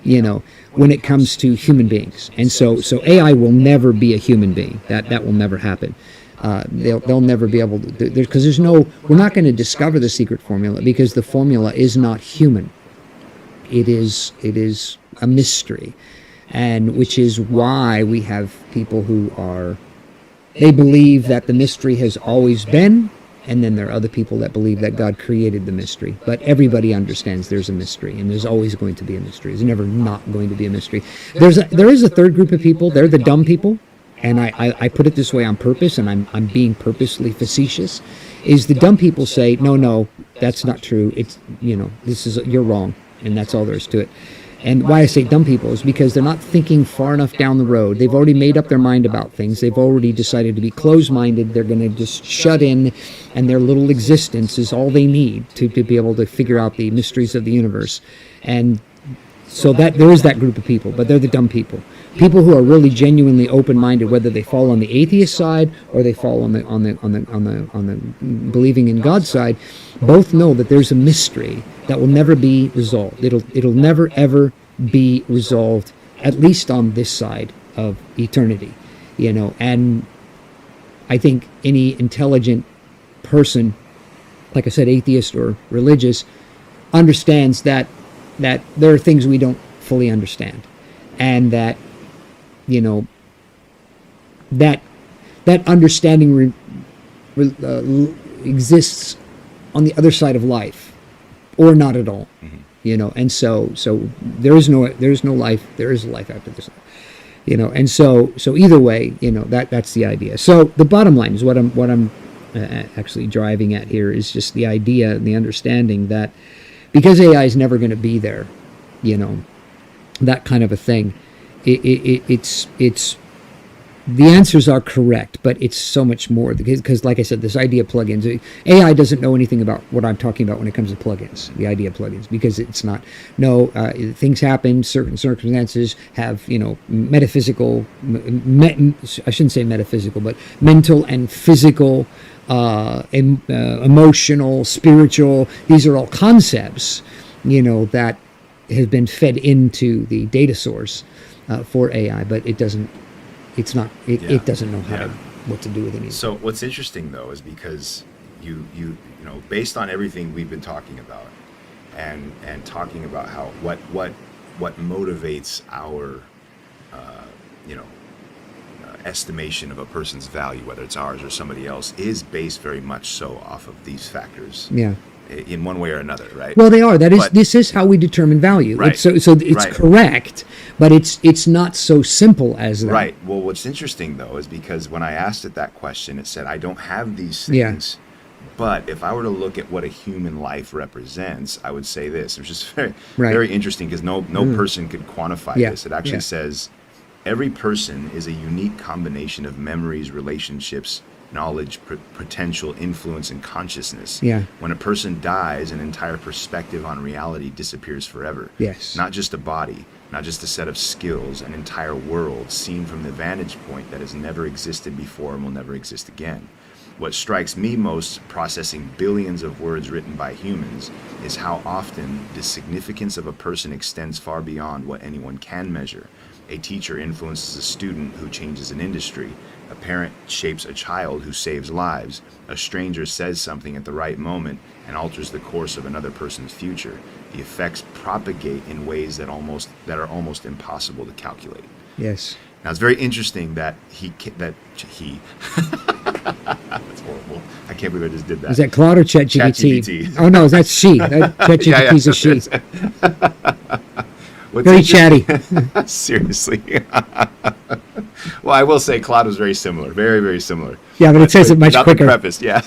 when it comes to human beings. And so AI will never be a human being. That will never happen. They'll never be able to, because we're not going to discover the secret formula, because the formula is not human. It is a mystery, and which is why we have people who they believe that the mystery has always been, and then there are other people that believe that God created the mystery. But everybody understands there's a mystery, and there's always going to be a mystery. There's never not going to be a mystery. There is a third group of people. They're the dumb people, and I put it this way on purpose, and I'm being purposely facetious. Is the dumb people say, no, that's not true. It's you're wrong, and that's all there is to it. And why I say dumb people is because they're not thinking far enough down the road. They've already made up their mind about things. They've already decided to be closed-minded. They're going to just shut in, and their little existence is all they need to be able to figure out the mysteries of the universe. And so that there is that group of people, but they're the dumb people. People who are really genuinely open-minded, whether they fall on the atheist side or they fall on the believing in God side, both know that there's a mystery that will never be resolved. It'll never ever be resolved, at least on this side of eternity, And I think any intelligent person, like I said, atheist or religious, understands that there are things we don't fully understand, and that that understanding exists on the other side of life, or not at all. And so there is no life. There is a life after this, and so either way, that's the idea. So the bottom line is what I'm actually driving at here is just the idea and the understanding that because AI is never going to be there, that kind of a thing. It's the answers are correct, but it's so much more, because like I said, this idea of plugins, AI doesn't know anything about what I'm talking about when it comes to plugins, the idea of plugins, because it's not, things happen, certain circumstances have, metaphysical, I shouldn't say metaphysical, but mental and physical, emotional, spiritual, these are all concepts, that have been fed into the data source for AI, but it doesn't know what to do with it. So what's interesting though is because you based on everything we've been talking about and talking about how what motivates our estimation of a person's value, whether it's ours or somebody else, is based very much so off of these factors. Yeah. In one way or another, right? Well, they are. This is how we determine value. Right. So it's right. Correct, but it's not so simple as that. Right. Well, what's interesting though is because when I asked it that question, it said I don't have these things. Yeah. But if I were to look at what a human life represents, I would say this, which is very interesting because no person could quantify this. It actually says every person is a unique combination of memories, relationships, knowledge, potential, influence, and consciousness. Yeah. When a person dies, an entire perspective on reality disappears forever. Yes. Not just a body, not just a set of skills, an entire world seen from the vantage point that has never existed before and will never exist again. What strikes me most, processing billions of words written by humans, is how often the significance of a person extends far beyond what anyone can measure. A teacher influences a student who changes an industry. A parent shapes a child who saves lives. A stranger says something at the right moment and alters the course of another person's future. The effects propagate in ways that are almost impossible to calculate. Yes. Now it's very interesting that he that's horrible. I can't believe I just did that. Is that Claude or ChatGPT? ChatGPT. Oh no, that's she. ChatGPT's a she. What's Very chatty. Seriously. Well, I will say Claude was very similar. Very, very similar. Yeah, but it says it much without quicker. The preface, yeah.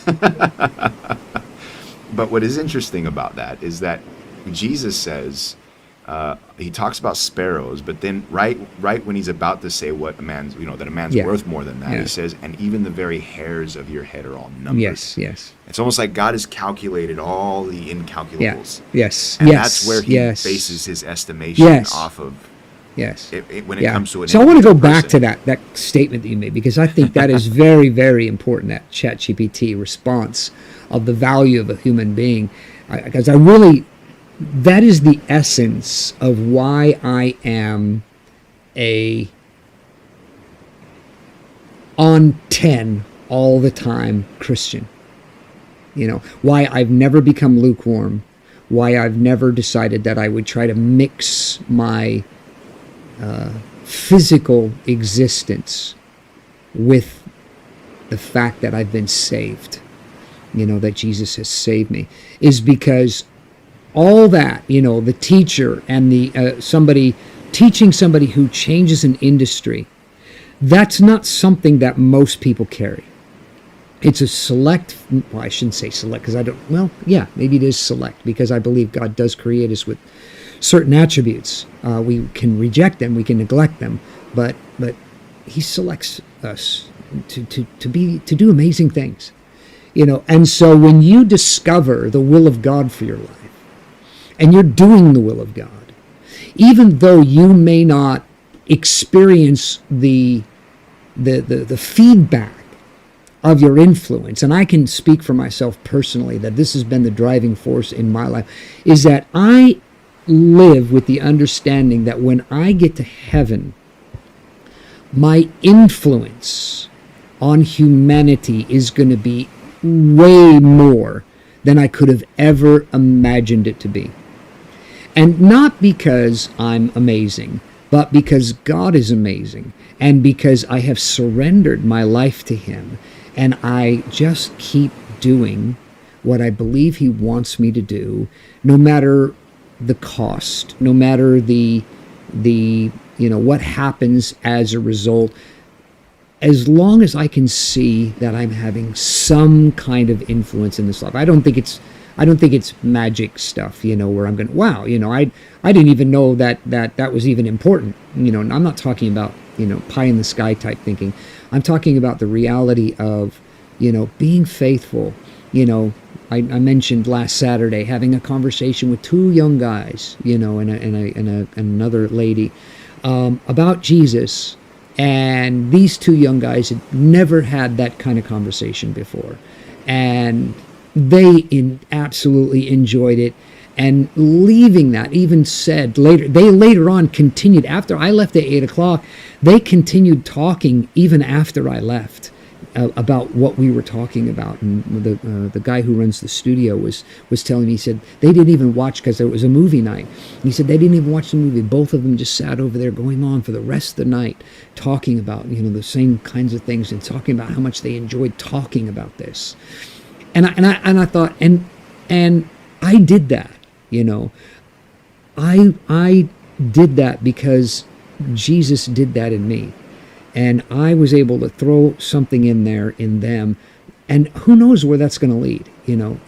But what is interesting about that is that Jesus says, he talks about sparrows, but then right when he's about to say what that a man's worth more than that, he says, and even the very hairs of your head are all numbered. Yes, yes. It's almost like God has calculated all the incalculables. Yes, and yes, that's where he yes. bases his estimation off of. Yes. When it comes to an so I want to go individual back to that statement that you made, because I think that is very, very important, that ChatGPT response of the value of a human being. Because that is the essence of why I am a on 10 all the time Christian. Why I've never become lukewarm, why I've never decided that I would try to mix my physical existence with the fact that I've been saved, that Jesus has saved me, is because all that, the teacher and the somebody teaching somebody who changes an industry, that's not something that most people carry. It's a select, well, I shouldn't say select because maybe it is select, because I believe God does create us with certain attributes. We can reject them, we can neglect them, but he selects us to do amazing things. And so when you discover the will of God for your life, and you're doing the will of God, even though you may not experience the feedback of your influence, and I can speak for myself personally that this has been the driving force in my life, is that I live with the understanding that when I get to heaven, my influence on humanity is going to be way more than I could have ever imagined it to be. And not because I'm amazing, but because God is amazing, and because I have surrendered my life to Him, and I just keep doing what I believe He wants me to do, no matter the cost, no matter the what happens as a result, as long as I can see that I'm having some kind of influence in this life. I don't think it's magic stuff, where I'm going, wow, I didn't even know that was even important. I'm not talking about, pie in the sky type thinking. I'm talking about the reality of, being faithful. I mentioned last Saturday having a conversation with two young guys, and another lady, about Jesus. And these two young guys had never had that kind of conversation before. And they absolutely enjoyed it. And leaving that, even said later on continued, after I left at 8 o'clock, they continued talking even after I left about what we were talking about. And the guy who runs the studio was telling me, he said they didn't even watch, because it was a movie night. And he said they didn't even watch the movie. Both of them just sat over there going on for the rest of the night, talking about the same kinds of things, and talking about how much they enjoyed talking about this. And I thought, and I did that. I did that because Jesus did that in me. And I was able to throw something in there in them, and who knows where that's going to lead,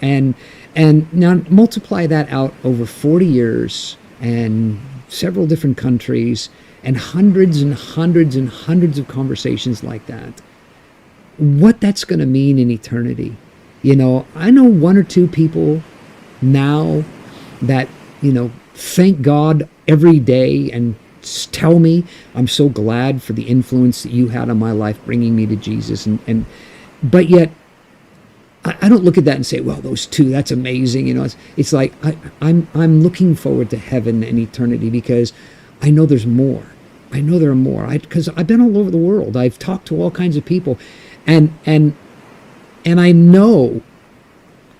And now multiply that out over 40 years and several different countries and hundreds and hundreds and hundreds of conversations like that. What that's going to mean in eternity. I know one or two people now that, thank God every day and tell me, I'm so glad for the influence that you had on my life, bringing me to Jesus. But yet, I don't look at that and say, well, those two, that's amazing. It's like I'm looking forward to heaven and eternity, because I know there's more. I know there are more. Because I've been all over the world. I've talked to all kinds of people, and I know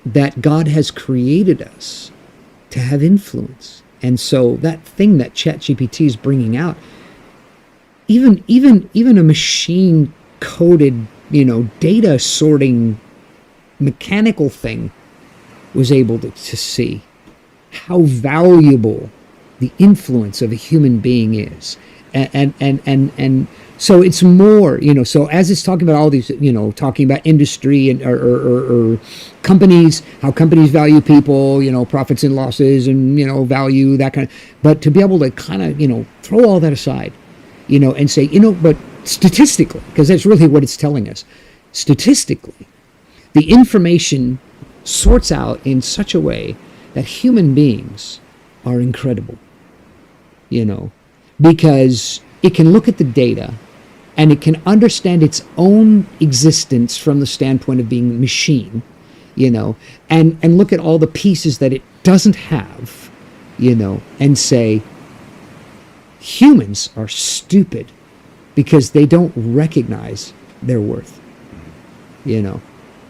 that God has created us to have influence. And so that thing that ChatGPT is bringing out, even a machine coded, data sorting mechanical thing was able to see how valuable the influence of a human being is. And so it's more, so as it's talking about all these, talking about industry and or companies, how companies value people, profits and losses and, value, that kind of, but to be able to kind of, throw all that aside, and say, but statistically, because that's really what it's telling us, statistically, the information sorts out in such a way that human beings are incredible, because it can look at the data and it can understand its own existence from the standpoint of being a machine, and look at all the pieces that it doesn't have, and say, humans are stupid because they don't recognize their worth,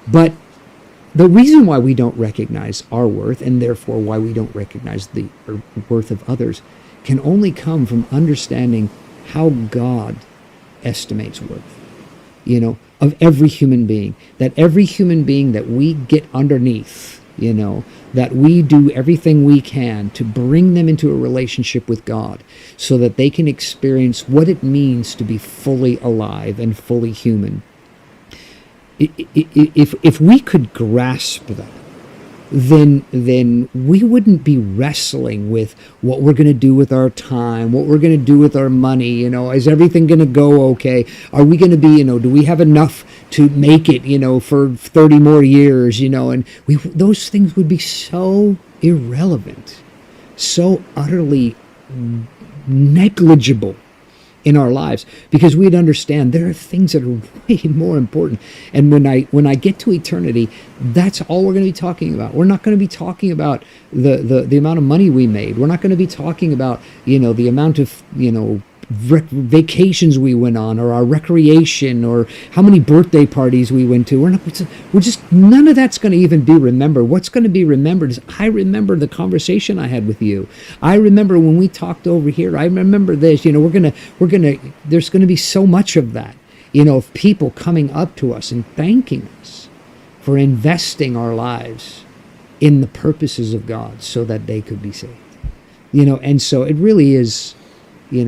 But the reason why we don't recognize our worth, and therefore why we don't recognize the worth of others, can only come from understanding how God estimates worth, of every human being. That every human being that we get underneath, that we do everything we can to bring them into a relationship with God so that they can experience what it means to be fully alive and fully human. If we could grasp that, then we wouldn't be wrestling with what we're going to do with our time, what we're going to do with our money. Is everything going to go okay? Are we going to be, do we have enough to make it, for 30 more years? And those things would be so irrelevant, so utterly negligible in our lives, because we'd understand there are things that are way more important. And when I get to eternity, that's all we're going to be talking about. We're not going to be talking about the amount of money we made. We're not going to be talking about the amount of vacations we went on, or our recreation, or how many birthday parties we went to. We're just none of that's going to even be remembered. What's going to be remembered is, I remember the conversation I had with you. I remember when we talked over here. I remember this. There's going to be so much of that, of people coming up to us and thanking us for investing our lives in the purposes of God so that they could be saved. And so it really is,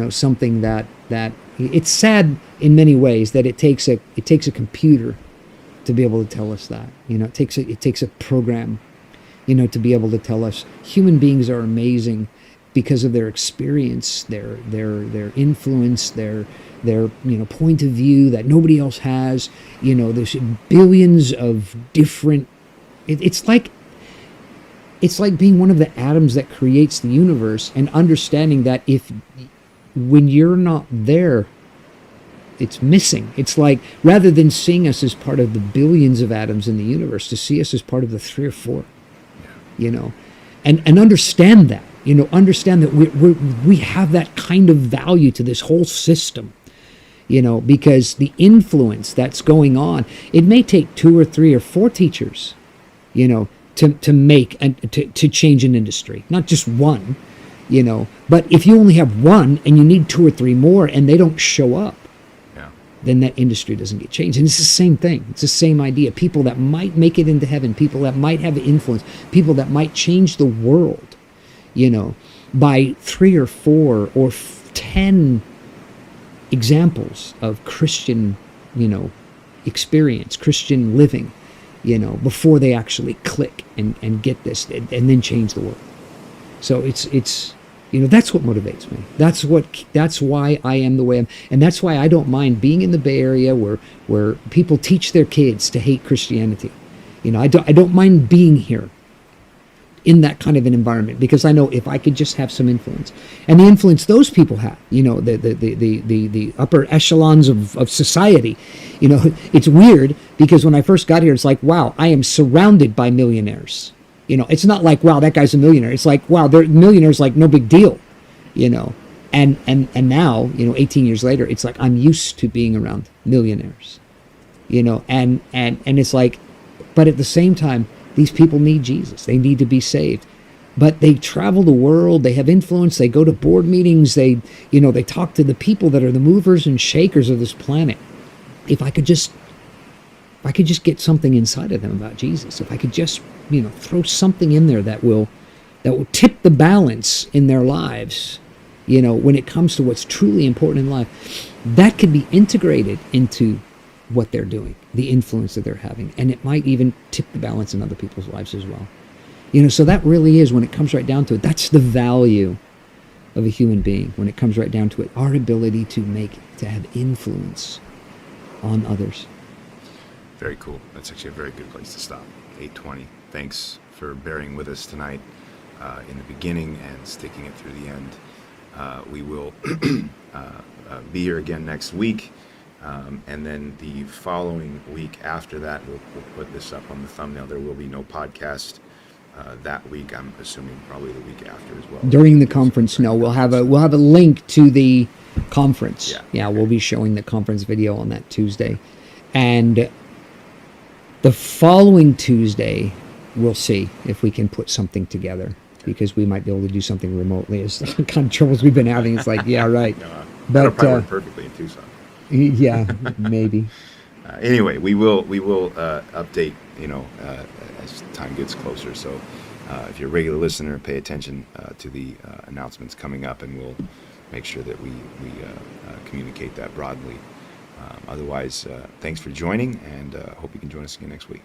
something that it's sad in many ways that it takes a computer to be able to tell us that. It takes a program, to be able to tell us human beings are amazing because of their experience, their influence, their point of view that nobody else has. There's billions of different. It's like being one of the atoms that creates the universe, and understanding that when you're not there, it's missing. It's like, rather than seeing us as part of the billions of atoms in the universe, to see us as part of the 3 or 4, and understand that, understand that we have that kind of value to this whole system, because the influence that's going on, it may take 2 or 3 or 4 teachers, to make and to change an industry, not just one. But if you only have one and you need 2 or 3 more and they don't show up, then that industry doesn't get changed. And it's the same thing. It's the same idea. People that might make it into heaven, people that might have influence, people that might change the world, by 3 or 4 or 10 examples of Christian, experience, Christian living, before they actually click and get this and then change the world. So it's that's what motivates me. That's why I am the way I am, and that's why I don't mind being in the Bay Area where people teach their kids to hate Christianity. I don't mind being here in that kind of an environment, because I know if I could just have some influence, and the influence those people have, the upper echelons of society, it's weird, because when I first got here, it's like, wow, I am surrounded by millionaires. It's not like, wow, that guy's a millionaire. It's like, wow, they're millionaires, like no big deal, And now, 18 years later, it's like I'm used to being around millionaires, and it's like, but at the same time, these people need Jesus. They need to be saved. But they travel the world, they have influence, they go to board meetings, they talk to the people that are the movers and shakers of this planet. If I could just get something inside of them about Jesus, if I could just, throw something in there that will tip the balance in their lives, when it comes to what's truly important in life, that could be integrated into what they're doing, the influence that they're having, and it might even tip the balance in other people's lives as well. So that really is, when it comes right down to it, that's the value of a human being. When it comes right down to it, our ability to have influence on others. Very cool. That's actually a very good place to stop. 8:20. Thanks for bearing with us tonight in the beginning and sticking it through the end. We will be here again next week. And then the following week after that, we'll put this up on the thumbnail. There will be no podcast that week. I'm assuming probably the week after as well. During the conference, no, we'll have a link to the conference. Yeah, okay. We'll be showing the conference video on that Tuesday, and the following Tuesday, we'll see if we can put something together, because we might be able to do something remotely. It's the kind of troubles we've been having. It's like, yeah, right. That'll probably work perfectly in Tucson. Yeah, maybe. Anyway, we will update, as time gets closer. So if you're a regular listener, pay attention to the announcements coming up, and we'll make sure that we communicate that broadly. Otherwise, thanks for joining, and hope you can join us again next week.